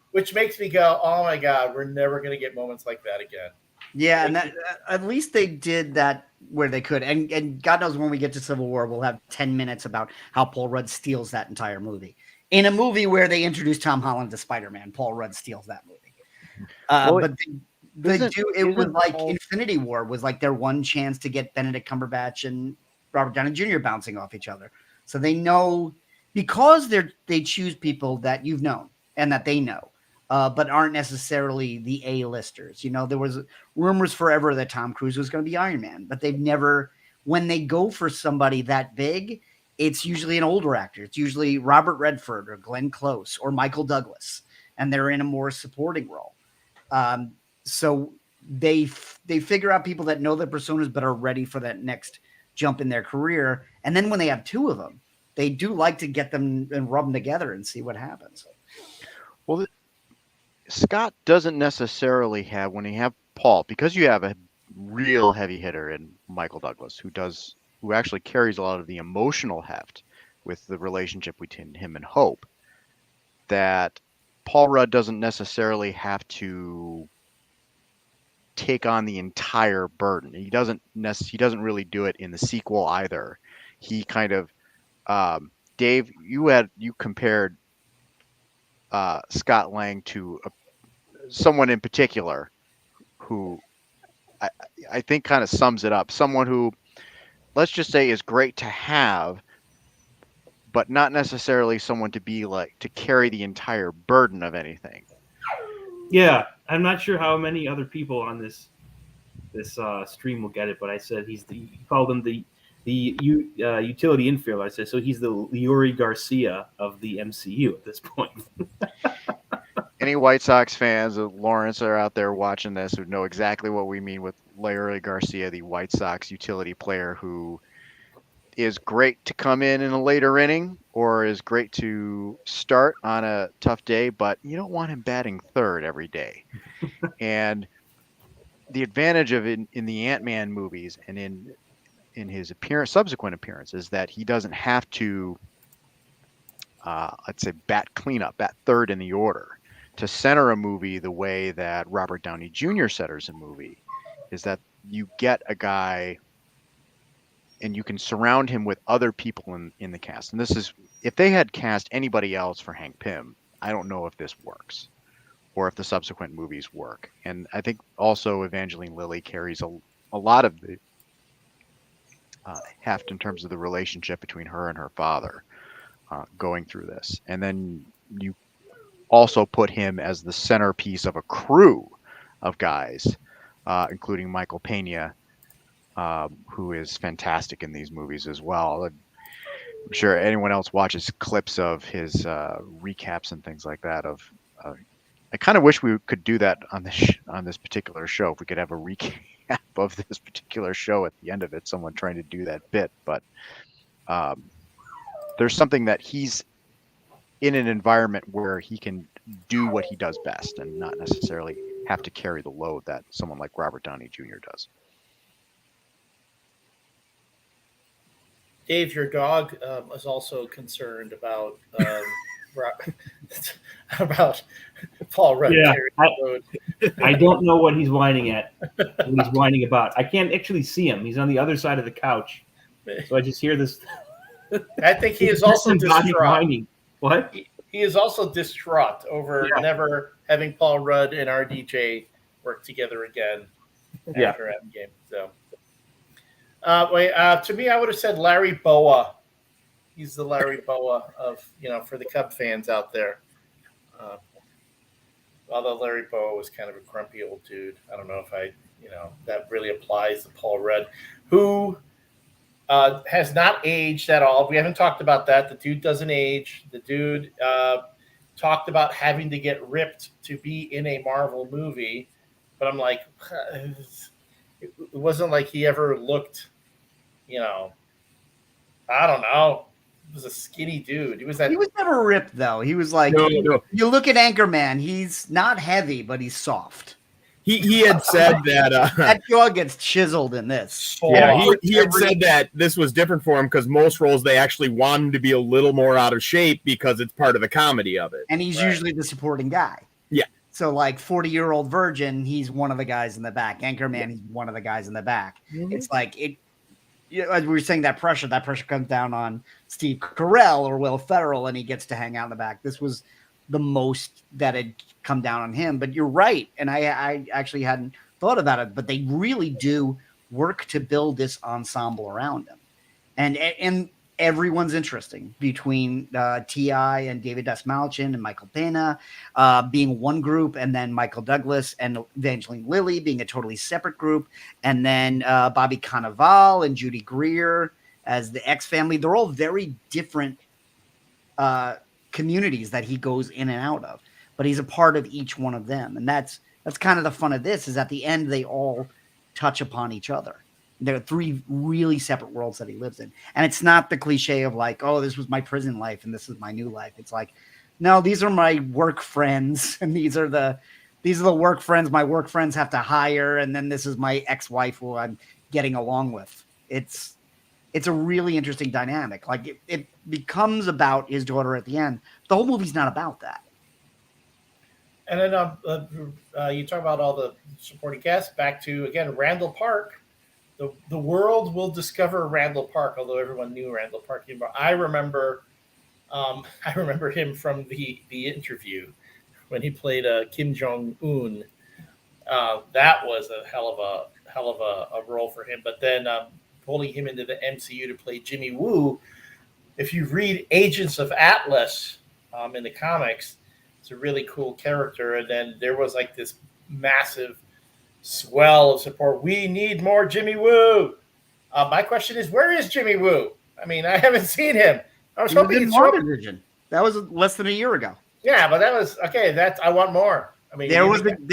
Speaker 1: Which makes me go, "Oh my God, we're never going to get moments like that again."
Speaker 3: Yeah, and that, at least they did that where they could. And God knows when we get to Civil War, we'll have 10 minutes about how Paul Rudd steals that entire movie. In a movie where they introduced Tom Holland to Spider-Man, Paul Rudd steals that movie. It was like Infinity War was like their one chance to get Benedict Cumberbatch and Robert Downey Jr. bouncing off each other. So they know, because they choose people that you've known and that they know. But aren't necessarily the A-listers. There was rumors forever that Tom Cruise was going to be Iron Man, but they've never, when they go for somebody that big, it's usually an older actor. It's usually Robert Redford or Glenn Close or Michael Douglas, and they're in a more supporting role. So they figure out people that know their personas but are ready for that next jump in their career. And then when they have two of them, they do like to get them and rub them together and see what happens.
Speaker 4: Well, Scott doesn't necessarily have, when you have Paul, because you have a real heavy hitter in Michael Douglas, who actually carries a lot of the emotional heft with the relationship between him and Hope, that Paul Rudd doesn't necessarily have to take on the entire burden. He doesn't really do it in the sequel either. He kind of, Dave, you compared Scott Lang to someone in particular who I think kind of sums it up. Someone who, let's just say, is great to have, but not necessarily someone to be like to carry the entire burden of anything.
Speaker 5: Yeah, I'm not sure how many other people on this stream will get it, but I said he called him the utility infielder. I said, so he's the Yuri Garcia of the MCU at this point.
Speaker 4: Any White Sox fans of Lawrence are out there watching this who know exactly what we mean with Leury Garcia, the White Sox utility player who is great to come in a later inning or is great to start on a tough day, but you don't want him batting third every day. And the advantage of it in the Ant-Man movies and in his subsequent appearance is that he doesn't have to, let's say, bat third in the order. To center a movie the way that Robert Downey Jr. centers a movie is that you get a guy and you can surround him with other people in the cast. And this is, if they had cast anybody else for Hank Pym, I don't know if this works or if the subsequent movies work. And I think also Evangeline Lilly carries a lot of the heft in terms of the relationship between her and her father going through this. And then you also put him as the centerpiece of a crew of guys, including Michael Pena, who is fantastic in these movies as well. I'm sure anyone else watches clips of his recaps and things like that of I kind of wish we could do that on this particular show. If we could have a recap of this particular show at the end of it, someone trying to do that bit. But there's something that he's in an environment where he can do what he does best and not necessarily have to carry the load that someone like Robert Downey Jr. does.
Speaker 1: Dave, your dog is also concerned about about Paul Rudd.
Speaker 5: Yeah,
Speaker 1: carrying the load.
Speaker 5: I don't know what he's whining at. What he's whining about. I can't actually see him. He's on the other side of the couch, so I just hear this.
Speaker 1: I think he is also
Speaker 5: body
Speaker 1: distraught.
Speaker 5: whining. What?
Speaker 1: He is also distraught over
Speaker 5: Yeah.
Speaker 1: never having Paul Rudd and RDJ work together again
Speaker 5: Yeah.
Speaker 1: after Endgame. So, to me, I would have said Larry Boa. He's the Larry Boa of, for the Cub fans out there. Although Larry Boa was kind of a grumpy old dude. I don't know if that really applies to Paul Rudd, who has not aged at all. We haven't talked about that. The dude doesn't age. The dude talked about having to get ripped to be in a Marvel movie. But I'm like, it wasn't like he ever looked, I don't know. He was a skinny dude. He was
Speaker 3: never ripped though. He was like,
Speaker 2: No.
Speaker 3: you look at Anchorman, he's not heavy, but he's soft.
Speaker 2: He had said that
Speaker 3: That jaw gets chiseled in this.
Speaker 2: he had said that this was different for him because most roles they actually want him to be a little more out of shape because it's part of the comedy of it.
Speaker 3: And he's usually the supporting guy.
Speaker 2: Yeah.
Speaker 3: So like 40-year-old virgin, he's one of the guys in the back. Anchorman, he's one of the guys in the back.
Speaker 2: Mm-hmm.
Speaker 3: It's like as we were saying, that pressure comes down on Steve Carell or Will Ferrell, and he gets to hang out in the back. This was the most that had come down on him. But you're right, and I actually hadn't thought about it, but they really do work to build this ensemble around him. And everyone's interesting between T.I. and David Desmalchin and Michael Pena being one group, and then Michael Douglas and Evangeline Lilly being a totally separate group, and then Bobby Cannavale and Judy Greer as the X family. They're all very different communities that he goes in and out of, but he's a part of each one of them. And that's kind of the fun of this, is at the end, they all touch upon each other. There are three really separate worlds that he lives in. And it's not the cliche of like, oh, this was my prison life and this is my new life. It's like, no, these are my work friends. And these are the work friends my work friends have to hire. And then this is my ex-wife who I'm getting along with. It's a really interesting dynamic. Like it becomes about his daughter at the end. The whole movie's not about that.
Speaker 1: And then you talk about all the supporting cast. Back to, again, Randall Park. The world will discover Randall Park, although everyone knew Randall Park. I remember him from the interview when he played Kim Jong-un. That was a hell of a role for him. But then pulling him into the MCU to play Jimmy Woo. If you read Agents of Atlas in the comics, it's a really cool character. And then there was like this massive swell of support. We need more Jimmy Woo. My question is, where is Jimmy Woo? I mean, I haven't seen him. I was hoping he'd show up.
Speaker 3: That was less than a year ago.
Speaker 1: Yeah, but that was okay. I want more. I mean,
Speaker 3: there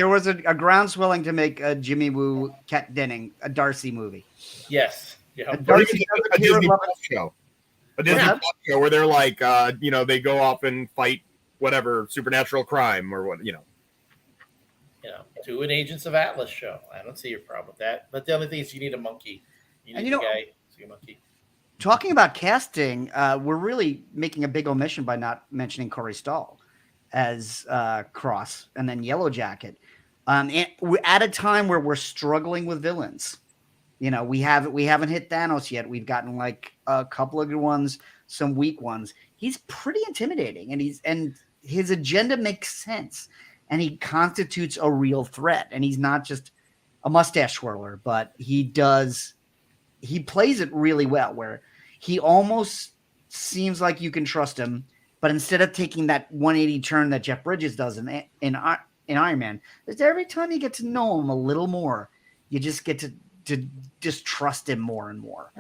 Speaker 3: was a groundswelling to make a Jimmy Woo, Kat Denning, a Darcy movie.
Speaker 1: Yes. Yeah.
Speaker 2: A Disney Plus show. A Disney Plus show where they're like, they go off and fight whatever supernatural crime or what,
Speaker 1: Do an Agents of Atlas show. I don't see your problem with that. But the only thing is you need a monkey. You need a guy. See a monkey.
Speaker 3: Talking about casting, we're really making a big omission by not mentioning Corey Stoll as Cross and then Yellow Jacket. And we're at a time where we're struggling with villains. We haven't hit Thanos yet. We've gotten like a couple of good ones, some weak ones. He's pretty intimidating, and his agenda makes sense. And he constitutes a real threat. And he's not just a mustache twirler, but he plays it really well, where he almost seems like you can trust him. But instead of taking that 180 turn that Jeff Bridges does in Iron Man, every time you get to know him a little more, you just get to just trust him more and more.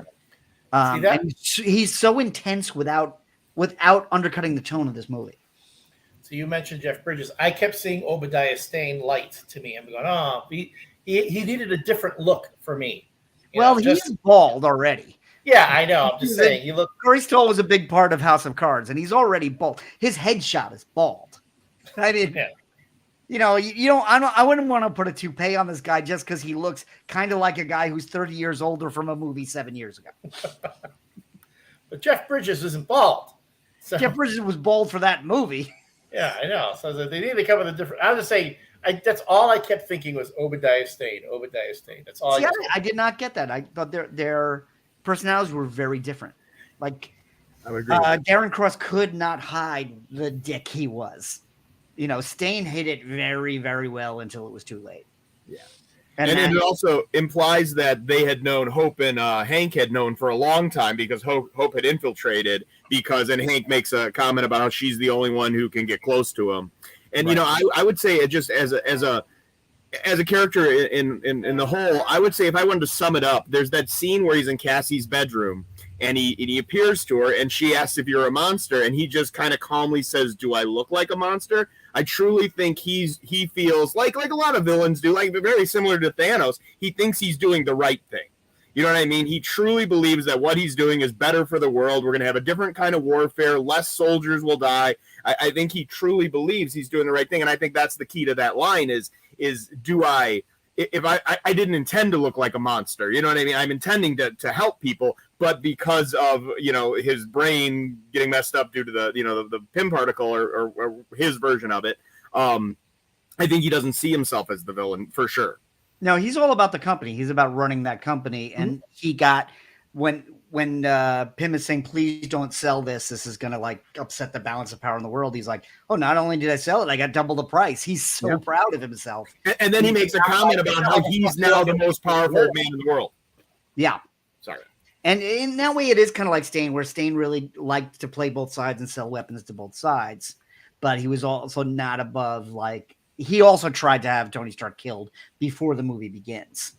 Speaker 3: And he's so intense without undercutting the tone of this movie.
Speaker 1: So you mentioned Jeff Bridges. I kept seeing Obadiah Stane light to me. I'm going, oh, he needed a different look for me.
Speaker 3: Well, he's bald already.
Speaker 1: Yeah, I know. I'm just saying. He looked.
Speaker 3: Corey Stoll was a big part of House of Cards, and he's already bald. His headshot is bald. I mean,
Speaker 1: Yeah.
Speaker 3: you know, I wouldn't want to put a toupee on this guy just because he looks kind of like a guy who's 30 years older from a movie 7 years ago.
Speaker 1: But Jeff Bridges isn't bald. So,
Speaker 3: Jeff Bridges was bald for that movie.
Speaker 1: Yeah, I know. So they need to come with a different. I was just saying. That's all I kept thinking was Obadiah Stane. Obadiah Stane. That's all.
Speaker 3: See, I did not get that. I thought their personalities were very different. Like,
Speaker 2: I would agree.
Speaker 3: Darren Cross could not hide the dick he was. You know, Stane hid it very, very well until it was too late.
Speaker 2: Yeah.
Speaker 3: And
Speaker 2: it also implies that they had known Hope and Hank had known for a long time because Hope had infiltrated and Hank makes a comment about how she's the only one who can get close to him. And, you know, I would say it just as a character in the whole, I would say if I wanted to sum it up, there's that scene where he's in Cassie's bedroom and he appears to her and she asks if you're a monster and he just kind of calmly says, do I look like a monster? I truly think he feels like a lot of villains do, like very similar to Thanos. He thinks he's doing the right thing. You know what I mean? He truly believes that what he's doing is better for the world. We're going to have a different kind of warfare. Less soldiers will die. I think he truly believes he's doing the right thing. And I think that's the key to that line is do I didn't intend to look like a monster. You know what I mean? I'm intending to help people, but because of, you know, his brain getting messed up due to the PIM particle or his version of it, I think he doesn't see himself as the villain for sure.
Speaker 3: No, he's all about the company. He's about running that company. And he got when Pim is saying, please don't sell this. This is going to like upset the balance of power in the world. He's like, oh, not only did I sell it, I got double the price. He's so proud of himself.
Speaker 2: And then he makes a comment about how he's now the most powerful man in the world.
Speaker 3: Yeah.
Speaker 2: Sorry.
Speaker 3: And in that way, it is kind of like Stane, where Stane really liked to play both sides and sell weapons to both sides. But he was also not above, like, he also tried to have Tony Stark killed before the movie begins.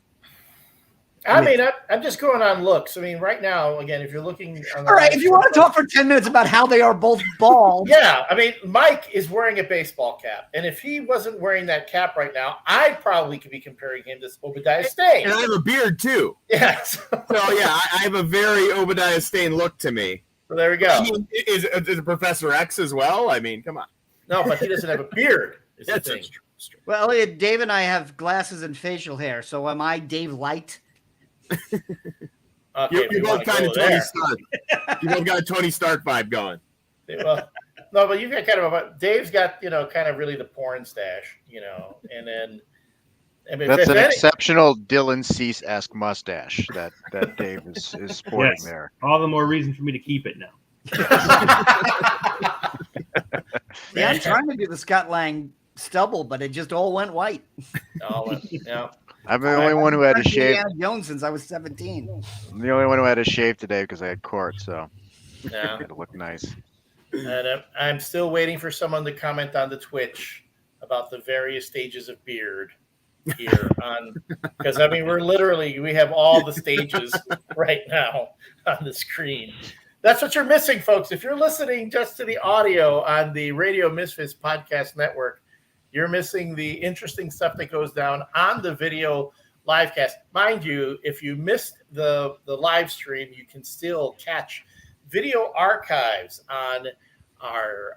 Speaker 1: I mean, I'm just going on looks. I mean, right now, again, if you're looking. All
Speaker 3: right, if you want to talk for 10 minutes about how they are both bald.
Speaker 1: Yeah, I mean, Mike is wearing a baseball cap. And if he wasn't wearing that cap right now, I probably could be comparing him to Obadiah Stane.
Speaker 2: And I have a beard, too.
Speaker 1: Yes.
Speaker 2: So, yeah, I have a very Obadiah Stane look to me.
Speaker 1: So there we go.
Speaker 2: I mean, is Professor X as well? I mean, come on.
Speaker 1: No, but he doesn't have a beard.
Speaker 2: That's
Speaker 1: true.
Speaker 3: Well, Dave and I have glasses and facial hair, so am I Dave Light?
Speaker 1: Okay,
Speaker 2: you're both kind of Tony Stark. You both got a Tony Stark vibe going.
Speaker 1: Well, no, but you've got kind of Dave's got, you know, kind of really the porn stash, you know, and then I mean,
Speaker 4: that's an exceptional Dylan Cease-esque mustache that Dave is sporting there.
Speaker 5: All the more reason for me to keep it now.
Speaker 3: Yeah, I'm trying to do the Scott Lang stubble, but it just all went white.
Speaker 1: Yeah.
Speaker 4: I'm the only one who had to shave.
Speaker 3: Indiana Jones since I was 17.
Speaker 4: I'm the only one who had to shave today because I had court, so
Speaker 1: yeah,
Speaker 4: it looked nice.
Speaker 1: And I'm still waiting for someone to comment on the Twitch about the various stages of beard here on, because I mean we have all the stages right now on the screen. That's what you're missing, folks. If you're listening just to the audio on the Radio Misfits Podcast Network, you're missing the interesting stuff that goes down on the video live cast. Mind you, if you missed the live stream, you can still catch video archives on our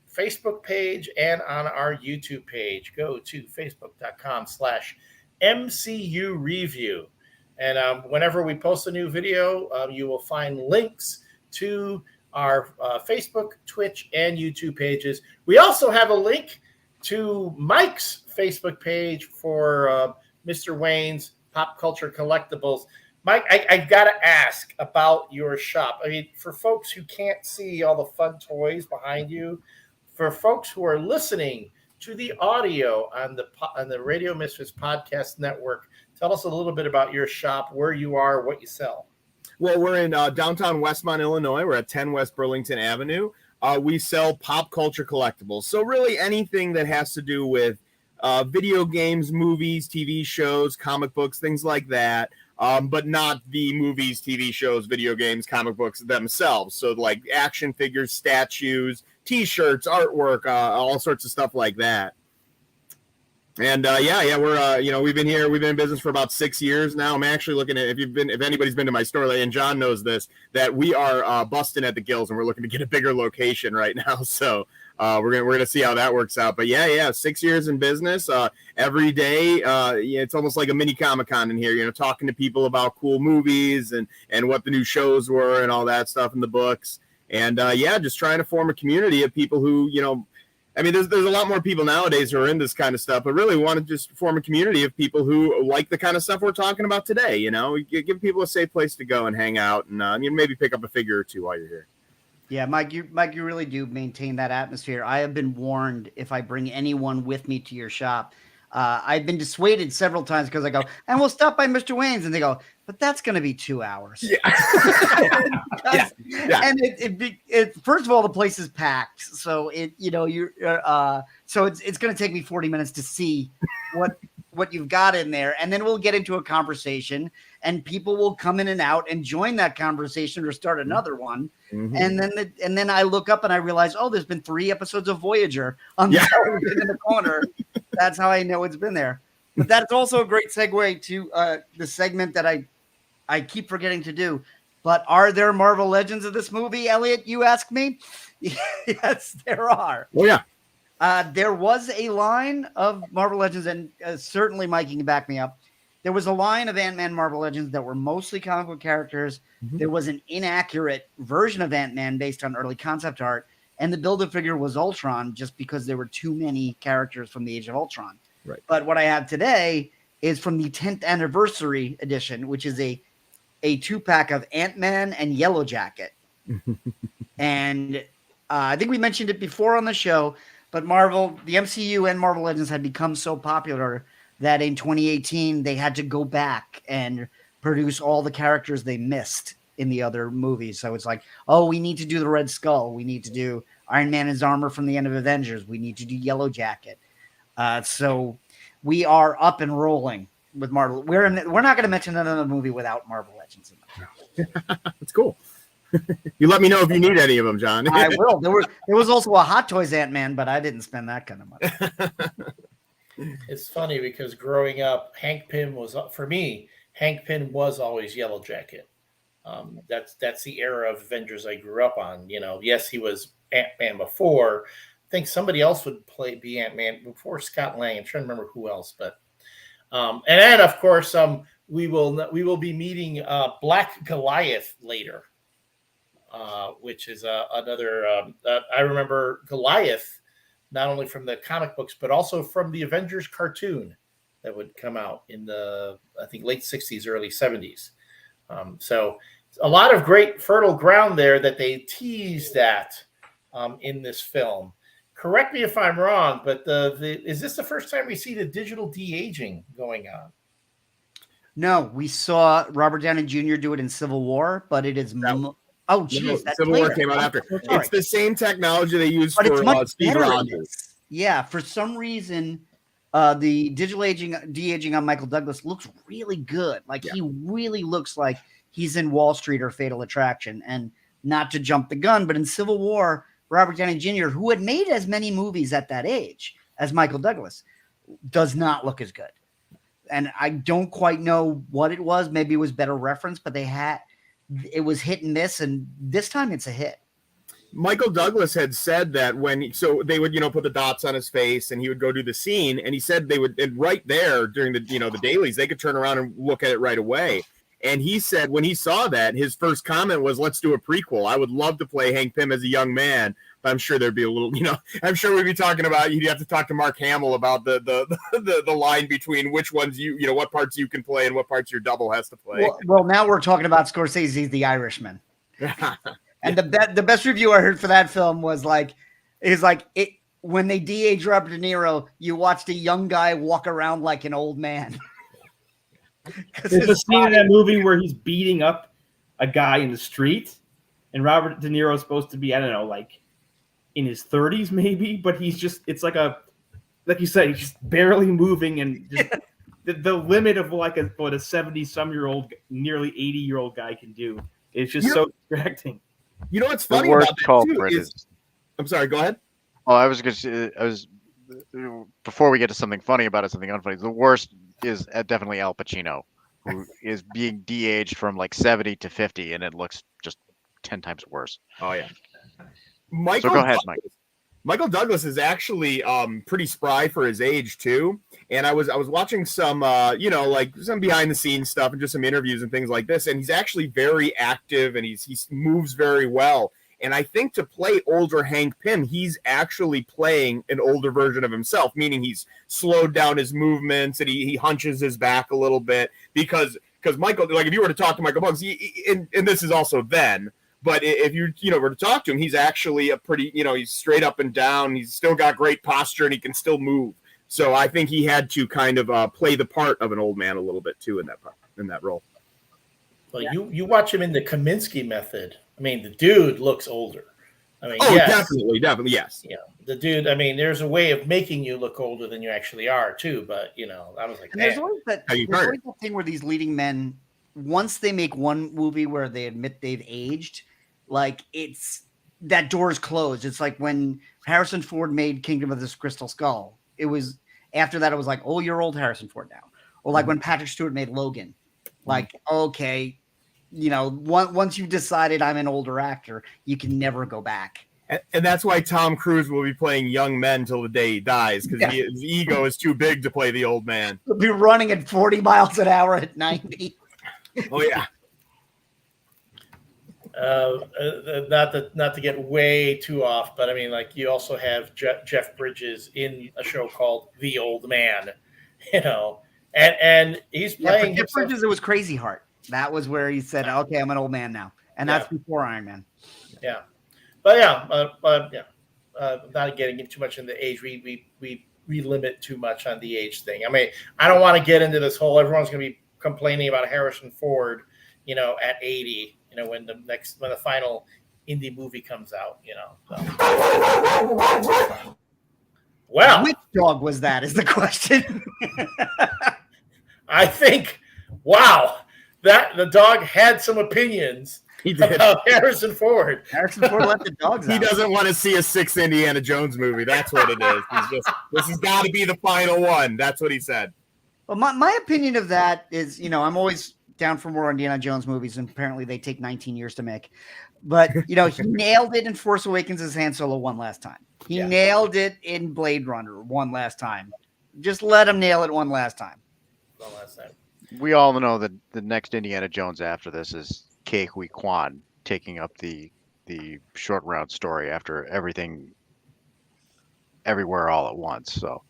Speaker 1: Facebook page and on our YouTube page. Go to facebook.com/MCU ReVU. And whenever we post a new video, you will find links to our Facebook, Twitch, and YouTube pages. We also have a link to Mike's Facebook page for Mr. Wayne's Pop Culture Collectibles. Mike, I got to ask about your shop. I mean, for folks who can't see all the fun toys behind you, for folks who are listening to the audio on the Radio Misfits Podcast Network, tell us a little bit about your shop, where you are, what you sell.
Speaker 2: Well, we're in downtown Westmont, Illinois. We're at 10 West Burlington Avenue. We sell pop culture collectibles. So really anything that has to do with video games, movies, TV shows, comic books, things like that. but not the movies, TV shows, video games, comic books themselves. So like action figures, statues, T-shirts, artwork, all sorts of stuff like that. And we're we've been in business for about 6 years now. I'm actually looking at if anybody's been to my store, and John knows this, that we are busting at the gills, and we're looking to get a bigger location right now. So we're gonna see how that works out. But 6 years in business. Every day, it's almost like a mini Comic-Con in here. Talking to people about cool movies and what the new shows were and all that stuff in the books. And just trying to form a community of people who there's a lot more people nowadays who are in this kind of stuff, but really want to just form a community of people who like the kind of stuff we're talking about today. Give people a safe place to go and hang out, and maybe pick up a figure or two while you're here.
Speaker 3: Yeah, Mike, you really do maintain that atmosphere. I have been warned if I bring anyone with me to your shop. I've been dissuaded several times because I go, and we'll stop by Mr. Wayne's, and they go, but that's going to be 2 hours.
Speaker 2: Yeah.
Speaker 3: And it first of all, the place is packed, so so it's going to take me 40 minutes to see what you've got in there, and then we'll get into a conversation, and people will come in and out and join that conversation or start another one. Mm-hmm. And then I look up and I realize, there's been 3 episodes of Voyager on the television in the corner. That's how I know it's been there. But that's also a great segue to the segment that I keep forgetting to do. But are there Marvel Legends of this movie, Elliot? You ask me. Yes, there are.
Speaker 2: Oh yeah.
Speaker 3: There was a line of Marvel Legends, and certainly Mike can back me up. There was a line of Ant-Man Marvel Legends that were mostly comic book characters. Mm-hmm. There was an inaccurate version of Ant-Man based on early concept art, and the Build-A-Figure was Ultron just because there were too many characters from the Age of Ultron.
Speaker 2: Right.
Speaker 3: But what I have today is from the 10th anniversary edition, which is a 2-pack of Ant-Man and Yellow Jacket. And I think we mentioned it before on the show, but the MCU and Marvel Legends had become so popular that in 2018, they had to go back and produce all the characters they missed in the other movies. So it's like, we need to do the Red Skull. We need to do Iron Man and his armor from the end of Avengers. We need to do Yellow Jacket. So we are up and rolling with Marvel. We're not going to mention another movie without Marvel Legends in them.
Speaker 2: That's cool. You let me know if you need any of them, John.
Speaker 3: I will. There was also a Hot Toys Ant-Man, but I didn't spend that kind of money.
Speaker 1: It's funny because growing up, Hank Pym was always Yellow Jacket. That's the era of Avengers I grew up on. Yes, he was Ant-Man before. I think somebody else would be Ant-Man before Scott Lang. I'm trying to remember who else, but and then of course we will be meeting Black Goliath later, which is another. I remember Goliath not only from the comic books but also from the Avengers cartoon that would come out in the I think late 60s, early 70s. So a lot of great fertile ground there that they teased at in this film. Correct me if I'm wrong, but is this the first time we see the digital de-aging going on?
Speaker 3: No, we saw Robert Downey Jr. do it in Civil War, but it is
Speaker 2: Civil
Speaker 3: War
Speaker 2: came out after. It's the same technology they used
Speaker 3: but
Speaker 2: for Steve Rogers.
Speaker 3: Yeah, for some reason, the digital de-aging on Michael Douglas looks really good. He really looks like he's in Wall Street or Fatal Attraction. And not to jump the gun, but in Civil War, Robert Downey Jr., who had made as many movies at that age as Michael Douglas, does not look as good. And I don't quite know what it was. Maybe it was better reference, but it was hit and miss, and this time it's a hit.
Speaker 2: Michael Douglas had said that they would put the dots on his face and he would go do the scene, and he said they would, and right there during the the dailies, they could turn around and look at it right away. And he said when he saw that, his first comment was, "Let's do a prequel. I would love to play Hank Pym as a young man." But I'm sure there'd be a little, I'm sure we'd be talking about, you'd have to talk to Mark Hamill about the line between which ones what parts you can play and what parts your double has to play.
Speaker 3: Well, now we're talking about Scorsese's The Irishman. And the best review I heard for that film was when they de-age Robert De Niro, you watched a young guy walk around like an old man.
Speaker 5: There's a scene in that movie where he's beating up a guy in the street, and Robert De Niro is supposed to be, I don't know, in his 30s maybe, but he's just, it's like you said, he's just barely moving and just the limit of what a 70-some-year-old, nearly 80-year-old guy can do is just so distracting.
Speaker 2: You know what's
Speaker 4: The
Speaker 2: funny
Speaker 4: worst
Speaker 2: about that
Speaker 4: culprit
Speaker 2: too
Speaker 4: is.
Speaker 2: I'm sorry. Go ahead.
Speaker 4: Oh, I was going to. I was. Before we get to something funny about it, something unfunny. The worst is definitely Al Pacino, who is being de-aged from like 70 to 50, and it looks just 10 times worse.
Speaker 2: Oh yeah.
Speaker 4: So go ahead, Mike.
Speaker 2: Michael Douglas is actually pretty spry for his age too. And I was watching some like some behind the scenes stuff and just some interviews and things like this. And he's actually very active and he moves very well. And I think to play older Hank Pym, he's actually playing an older version of himself, meaning he's slowed down his movements and he hunches his back a little bit because Michael, like if you were to talk to Michael Douglas, and this is also then. But if you were to talk to him, he's actually a pretty, he's straight up and down. He's still got great posture and he can still move. So I think he had to kind of play the part of an old man a little bit too in that role.
Speaker 1: Well, you watch him in the Kaminsky Method. I mean, the dude looks older. I mean,
Speaker 2: yes. definitely, yes.
Speaker 1: Yeah, the dude. I mean, there's a way of making you look older than you actually are too. But I was like,
Speaker 3: there's always that thing where these leading men, once they make one movie where they admit they've aged, like it's that door is closed. It's like when Harrison Ford made Kingdom of the Crystal Skull. It was after that. It was like, oh, you're old Harrison Ford now. Or like when Patrick Stewart made Logan. Like, okay, once you've decided I'm an older actor, you can never go back.
Speaker 2: And that's why Tom Cruise will be playing young men till the day he dies because his ego is too big to play the old man.
Speaker 3: He'll be running at 40 miles an hour at 90.
Speaker 2: Oh yeah.
Speaker 1: Not to get way too off, but I mean, like you also have Jeff Bridges in a show called The Old Man, and he's playing.
Speaker 3: Jeff Bridges, it was Crazy Heart. That was where he said, "Okay, I'm an old man now," and that's before Iron Man.
Speaker 1: Yeah, but not getting too much into age. We limit too much on the age thing. I mean, I don't want to get into this whole. Everyone's going to be complaining about Harrison Ford, at 80. When the final indie movie comes out, So. Well,
Speaker 3: which dog was that? Is the question.
Speaker 1: I think, wow, that the dog had some opinions about Harrison Ford.
Speaker 3: Harrison Ford let the dogs out.
Speaker 2: He doesn't want to see a 6th Indiana Jones movie. That's what it is. This has got to be the final one. That's what he said.
Speaker 3: Well, my opinion of that is, I'm always down for more Indiana Jones movies, and apparently they take 19 years to make. But, he nailed it in Force Awakens as Han Solo one last time. He nailed it in Blade Runner one last time. Just let him nail it one last time.
Speaker 4: We all know that the next Indiana Jones after this is Ke Huy Quan taking up the short round story after everything everywhere all at once. So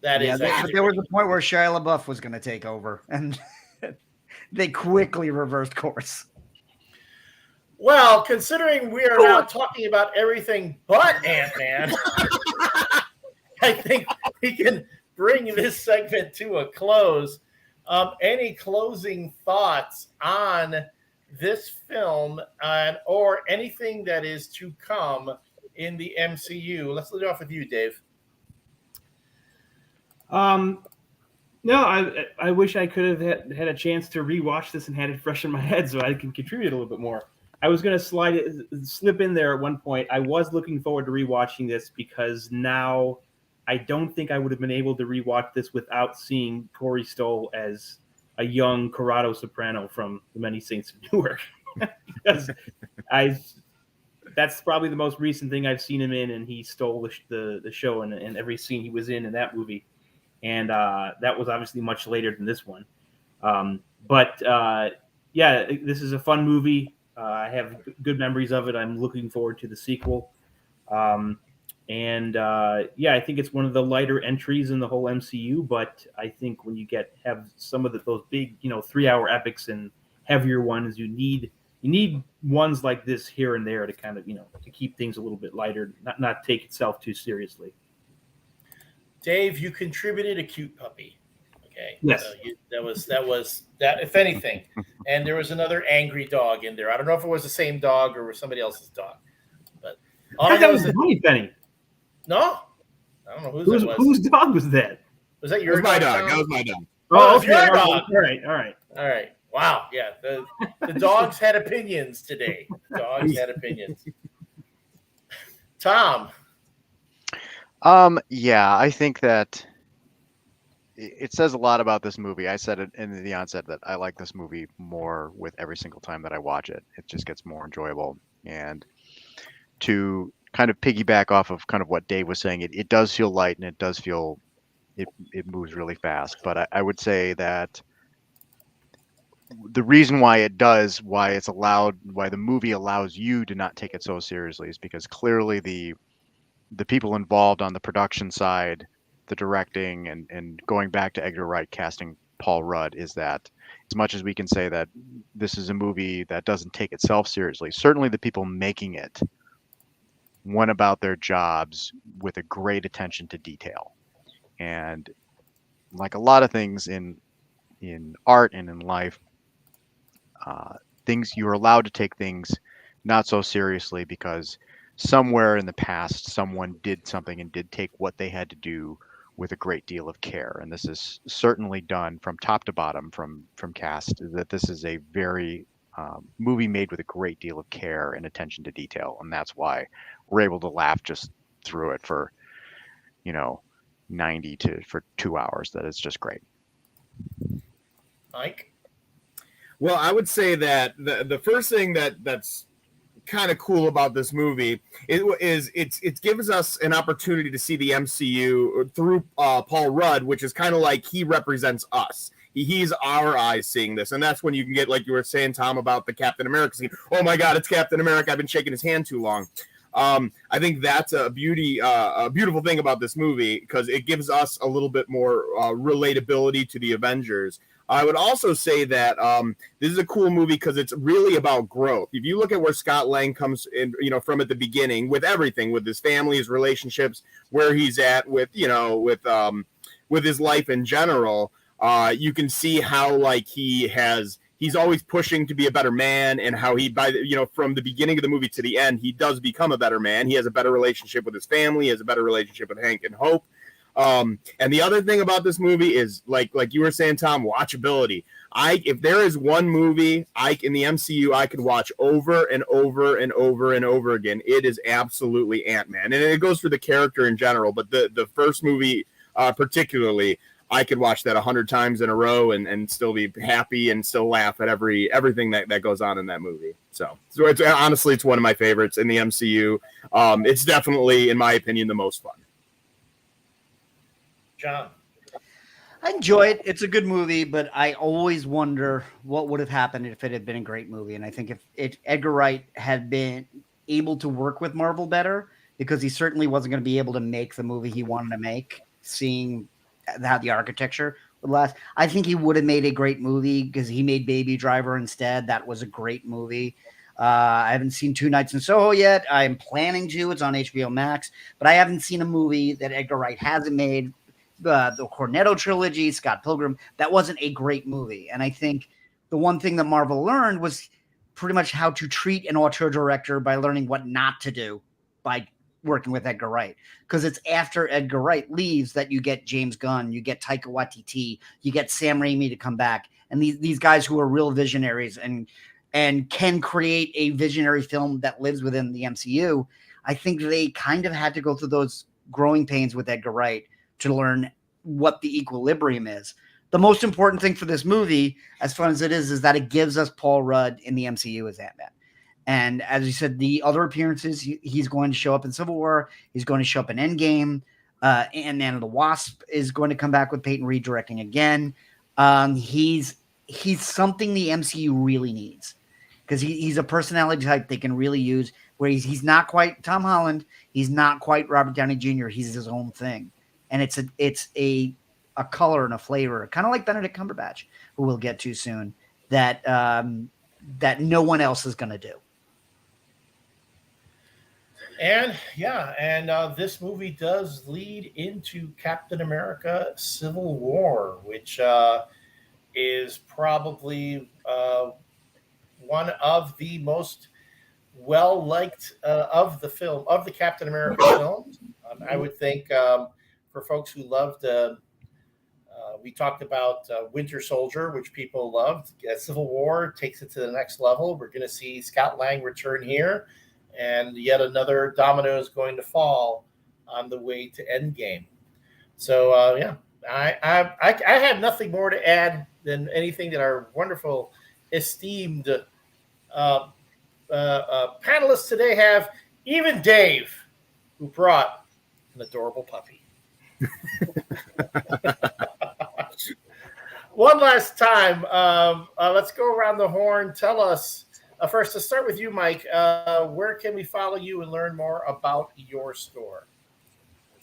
Speaker 1: that is.
Speaker 3: But there was a point where Shia LaBeouf was going to take over, and they quickly reversed course.
Speaker 1: Well, considering we are now talking about everything but Ant-Man, I think we can bring this segment to a close. Any closing thoughts on this film or anything that is to come in the MCU? Let's lead off with you, Dave.
Speaker 5: No, I wish I could have had a chance to rewatch this and had it fresh in my head so I can contribute a little bit more. I was going to slip in there at one point. I was looking forward to rewatching this because now I don't think I would have been able to rewatch this without seeing Corey Stoll as a young Corrado Soprano from The Many Saints of Newark. Because that's probably the most recent thing I've seen him in, and he stole the show and every scene he was in that movie. And that was obviously much later than this one. But this is a fun movie. I have good memories of it. I'm looking forward to the sequel. I think it's one of the lighter entries in the whole MCU. But I think when you have some of those big, 3-hour epics and heavier ones, you need ones like this here and there to kind of, to keep things a little bit lighter, not take itself too seriously.
Speaker 1: Dave, you contributed a cute puppy. Okay.
Speaker 5: Yes.
Speaker 1: So that was if anything. And there was another angry dog in there. I don't know if it was the same dog or was somebody else's dog. But
Speaker 5: all I know is Money Penny.
Speaker 1: No? I don't know whose
Speaker 5: dog was that?
Speaker 1: Was that
Speaker 2: That
Speaker 1: your
Speaker 2: was my
Speaker 1: dog,
Speaker 2: dog.
Speaker 1: Tom?
Speaker 2: That was my dog.
Speaker 1: Oh,
Speaker 5: okay.
Speaker 1: your
Speaker 5: All
Speaker 1: dog.
Speaker 5: right. All right.
Speaker 1: All right. Wow. Yeah. The dogs had opinions today. Dogs had opinions. Tom.
Speaker 4: Yeah, I think that it says a lot about this movie. I said it in the onset that I like this movie more with every single time that I watch it. It just gets more enjoyable. And to kind of piggyback off of kind of what Dave was saying, it does feel light and it does feel it moves really fast. But I would say that the reason why why the movie allows you to not take it so seriously is because clearly the people involved on the production side, the directing, and going back to Edgar Wright casting Paul Rudd, is that as much as we can say that this is a movie that doesn't take itself seriously, certainly the people making it went about their jobs with a great attention to detail. And like a lot of things in art and in life, things you're allowed to take things not so seriously because somewhere in the past someone did something and did take what they had to do with a great deal of care, and this is certainly done from top to bottom from cast, that this is a very movie made with a great deal of care and attention to detail, and that's why we're able to laugh just through it for 90 to for 2 hours. That it's just great.
Speaker 1: Mike.
Speaker 2: Well, I would say that the first thing that's kind of cool about this movie it gives us an opportunity to see the MCU through Paul Rudd, which is kind of like he represents us. He's our eyes seeing this, and that's when you can get, like you were saying, Tom, about the Captain America scene. Oh my God, it's Captain America! I've been shaking his hand too long. I think that's a beautiful thing about this movie because it gives us a little bit more relatability to the Avengers. I would also say that this is a cool movie because it's really about growth. If you look at where Scott Lang comes in, from at the beginning with everything, with his family, his relationships, where he's at with his life in general, you can see how like he's always pushing to be a better man, and how from the beginning of the movie to the end, he does become a better man. He has a better relationship with his family, he has a better relationship with Hank and Hope. And the other thing about this movie is like you were saying, Tom, watchability. If there is one movie in the MCU I could watch over and over and over and over again, it is absolutely Ant-Man. And it goes for the character in general, but the first movie particularly, I could watch that 100 times in a row and still be happy and still laugh at everything that goes on in that movie. So it's honestly, it's one of my favorites in the MCU. It's definitely, in my opinion, the most fun.
Speaker 1: John.
Speaker 3: I enjoy it. It's a good movie, but I always wonder what would have happened if it had been a great movie. And I think if Edgar Wright had been able to work with Marvel better, because he certainly wasn't going to be able to make the movie he wanted to make, seeing how the architecture would last. I think he would have made a great movie because he made Baby Driver instead. That was a great movie. I haven't seen Two Nights in Soho yet. I'm planning to. It's on HBO Max. But I haven't seen a movie that Edgar Wright hasn't made. The Cornetto trilogy, Scott Pilgrim, that wasn't a great movie. And I think the one thing that Marvel learned was pretty much how to treat an auteur director by learning what not to do by working with Edgar Wright. Because it's after Edgar Wright leaves that you get James Gunn, you get Taika Waititi, you get Sam Raimi to come back. And these guys who are real visionaries and can create a visionary film that lives within the MCU. I think they kind of had to go through those growing pains with Edgar Wright to learn what the equilibrium is. The most important thing for this movie, as fun as it is that it gives us Paul Rudd in the MCU as Ant-Man. And as you said, the other appearances, he's going to show up in Civil War. He's going to show up in Endgame. Ant-Man and the Wasp is going to come back with Peyton Reed directing again. He's something the MCU really needs because he's a personality type they can really use, where he's not quite Tom Holland. He's not quite Robert Downey Jr. He's his own thing. And it's a color and a flavor, kind of like Benedict Cumberbatch, who we'll get to soon, that no one else is going to do.
Speaker 1: And this movie does lead into Captain America: Civil War, which is probably one of the most well-liked of the Captain America films. I would think. For folks who loved We talked about Winter Soldier, which people loved. Civil War takes it to the next level. We're going to see Scott Lang return here, and yet another domino is going to fall on the way to Endgame. So, I have nothing more to add than anything that our wonderful, esteemed panelists today have. Even Dave, who brought an adorable puppy. One last time, let's go around the horn. Tell us, first, to start with you, Mike, where can we follow you and learn more about your store?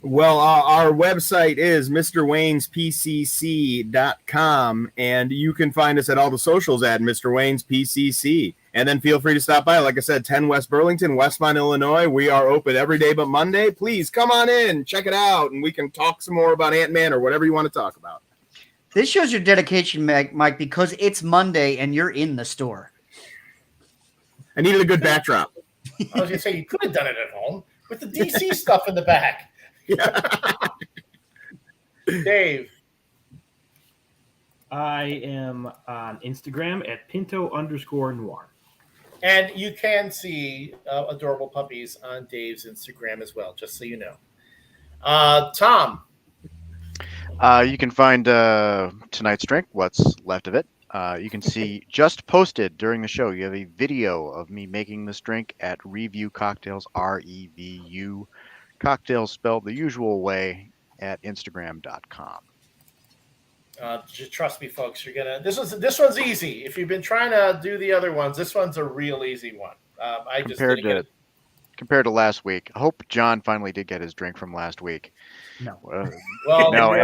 Speaker 2: Well, our website is mrwaynespcc.com, and you can find us at all the socials at Mr. Wayne's PCC. And then feel free to stop by. Like I said, 10 West Burlington, Westmont, Illinois. We are open every day but Monday. Please come on in, check it out, and we can talk some more about Ant-Man or whatever you want to talk about.
Speaker 3: This shows your dedication, Mike, because it's Monday and you're in the store.
Speaker 2: I needed a good backdrop.
Speaker 1: I was going to say, you could have done it at home with the DC stuff in the back.
Speaker 2: Yeah.
Speaker 1: Dave.
Speaker 5: I am on Instagram at Pinto_noir.
Speaker 1: And you can see adorable puppies on Dave's Instagram as well, just so you know. Tom.
Speaker 4: You can find tonight's drink, what's left of it. You can see just posted during the show. You have a video of me making this drink at ReVU Cocktails, ReVU Cocktails, spelled the usual way, at Instagram.com.
Speaker 1: Just trust me, folks. You're gonna. This one's easy. If you've been trying to do the other ones, this one's a real easy one.
Speaker 4: Compared to last week. I hope John finally did get his drink from last week.
Speaker 3: No.
Speaker 1: Well, no,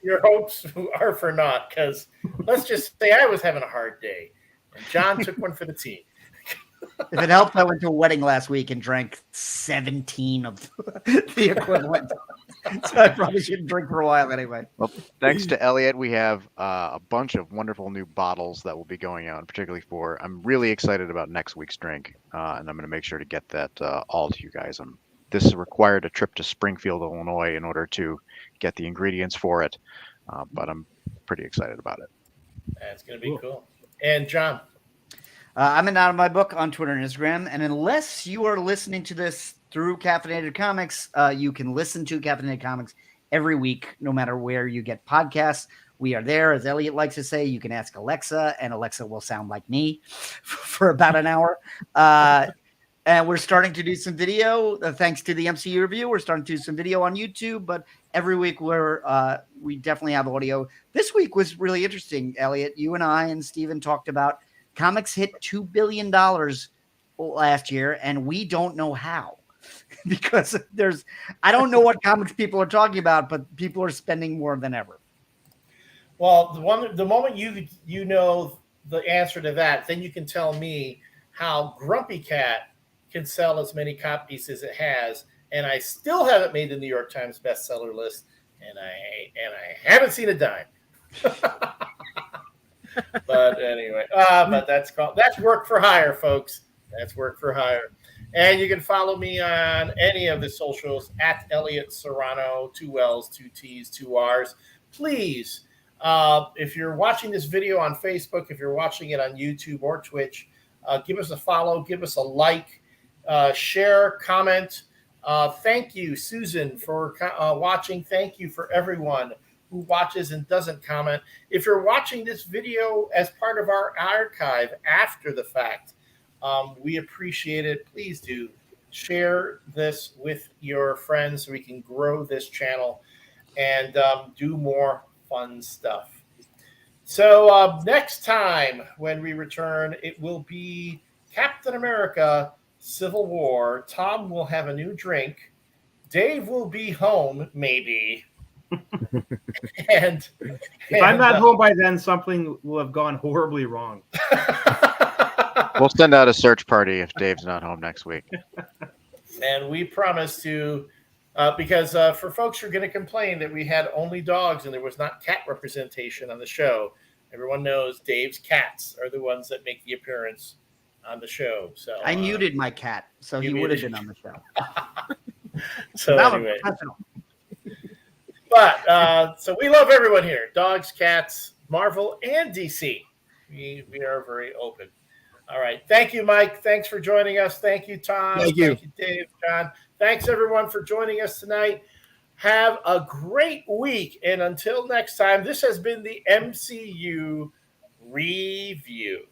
Speaker 1: your hopes are for naught, because let's just say I was having a hard day, and John took one for the team.
Speaker 3: If it helped, I went to a wedding last week and drank 17 of the equivalent. So I probably shouldn't drink for a while anyway.
Speaker 4: Well, thanks to Elliot, we have a bunch of wonderful new bottles that will be going out, particularly for. I'm really excited about next week's drink, and I'm going to make sure to get that all to you guys. This required a trip to Springfield, Illinois, in order to get the ingredients for it, but I'm pretty excited about it.
Speaker 1: That's going to be cool. And John.
Speaker 3: I'm in Out of My Book on Twitter and Instagram. And unless you are listening to this through Caffeinated Comics, you can listen to Caffeinated Comics every week, no matter where you get podcasts. We are there. As Elliot likes to say, you can ask Alexa, and Alexa will sound like me for about an hour. And we're starting to do some video. Thanks to the MCU review, we're starting to do some video on YouTube. But every week we definitely have audio. This week was really interesting, Elliot. You and I and Steven talked about comics hit $2 billion last year, and we don't know how. Because I don't know what comics people are talking about, but people are spending more than ever.
Speaker 1: Well, the moment you know the answer to that, then you can tell me how Grumpy Cat can sell as many copies as it has, and I still haven't made the New York Times bestseller list, and I haven't seen a dime. But anyway, but that's work for hire, folks. That's work for hire. And you can follow me on any of the socials at Elliot Serrano, 2 L's, 2 T's, 2 R's. Please, if you're watching this video on Facebook, if you're watching it on YouTube or Twitch, give us a follow, give us a like, share, comment. Thank you, Susan, for watching. Thank you for everyone who watches and doesn't comment. If you're watching this video as part of our archive after the fact, we appreciate it. Please do share this with your friends so we can grow this channel and do more fun stuff. So next time when we return, it will be Captain America Civil War. Tom will have a new drink. Dave will be home, maybe. and
Speaker 5: if I'm not home by then, something will have gone horribly wrong.
Speaker 4: We'll send out a search party if Dave's not home next week.
Speaker 1: And we promise to, because for folks who are going to complain that we had only dogs and there was not cat representation on the show, everyone knows Dave's cats are the ones that make the appearance on the show. So
Speaker 3: I muted my cat, so he would have been on the show.
Speaker 1: So anyway. But so we love everyone here: dogs, cats, Marvel, and DC. We are very open. All right. Thank you, Mike. Thanks for joining us. Thank you, Tom.
Speaker 2: Thank you.
Speaker 1: Thank you, Dave, John. Thanks, everyone, for joining us tonight. Have a great week. And until next time, this has been the MCU Review.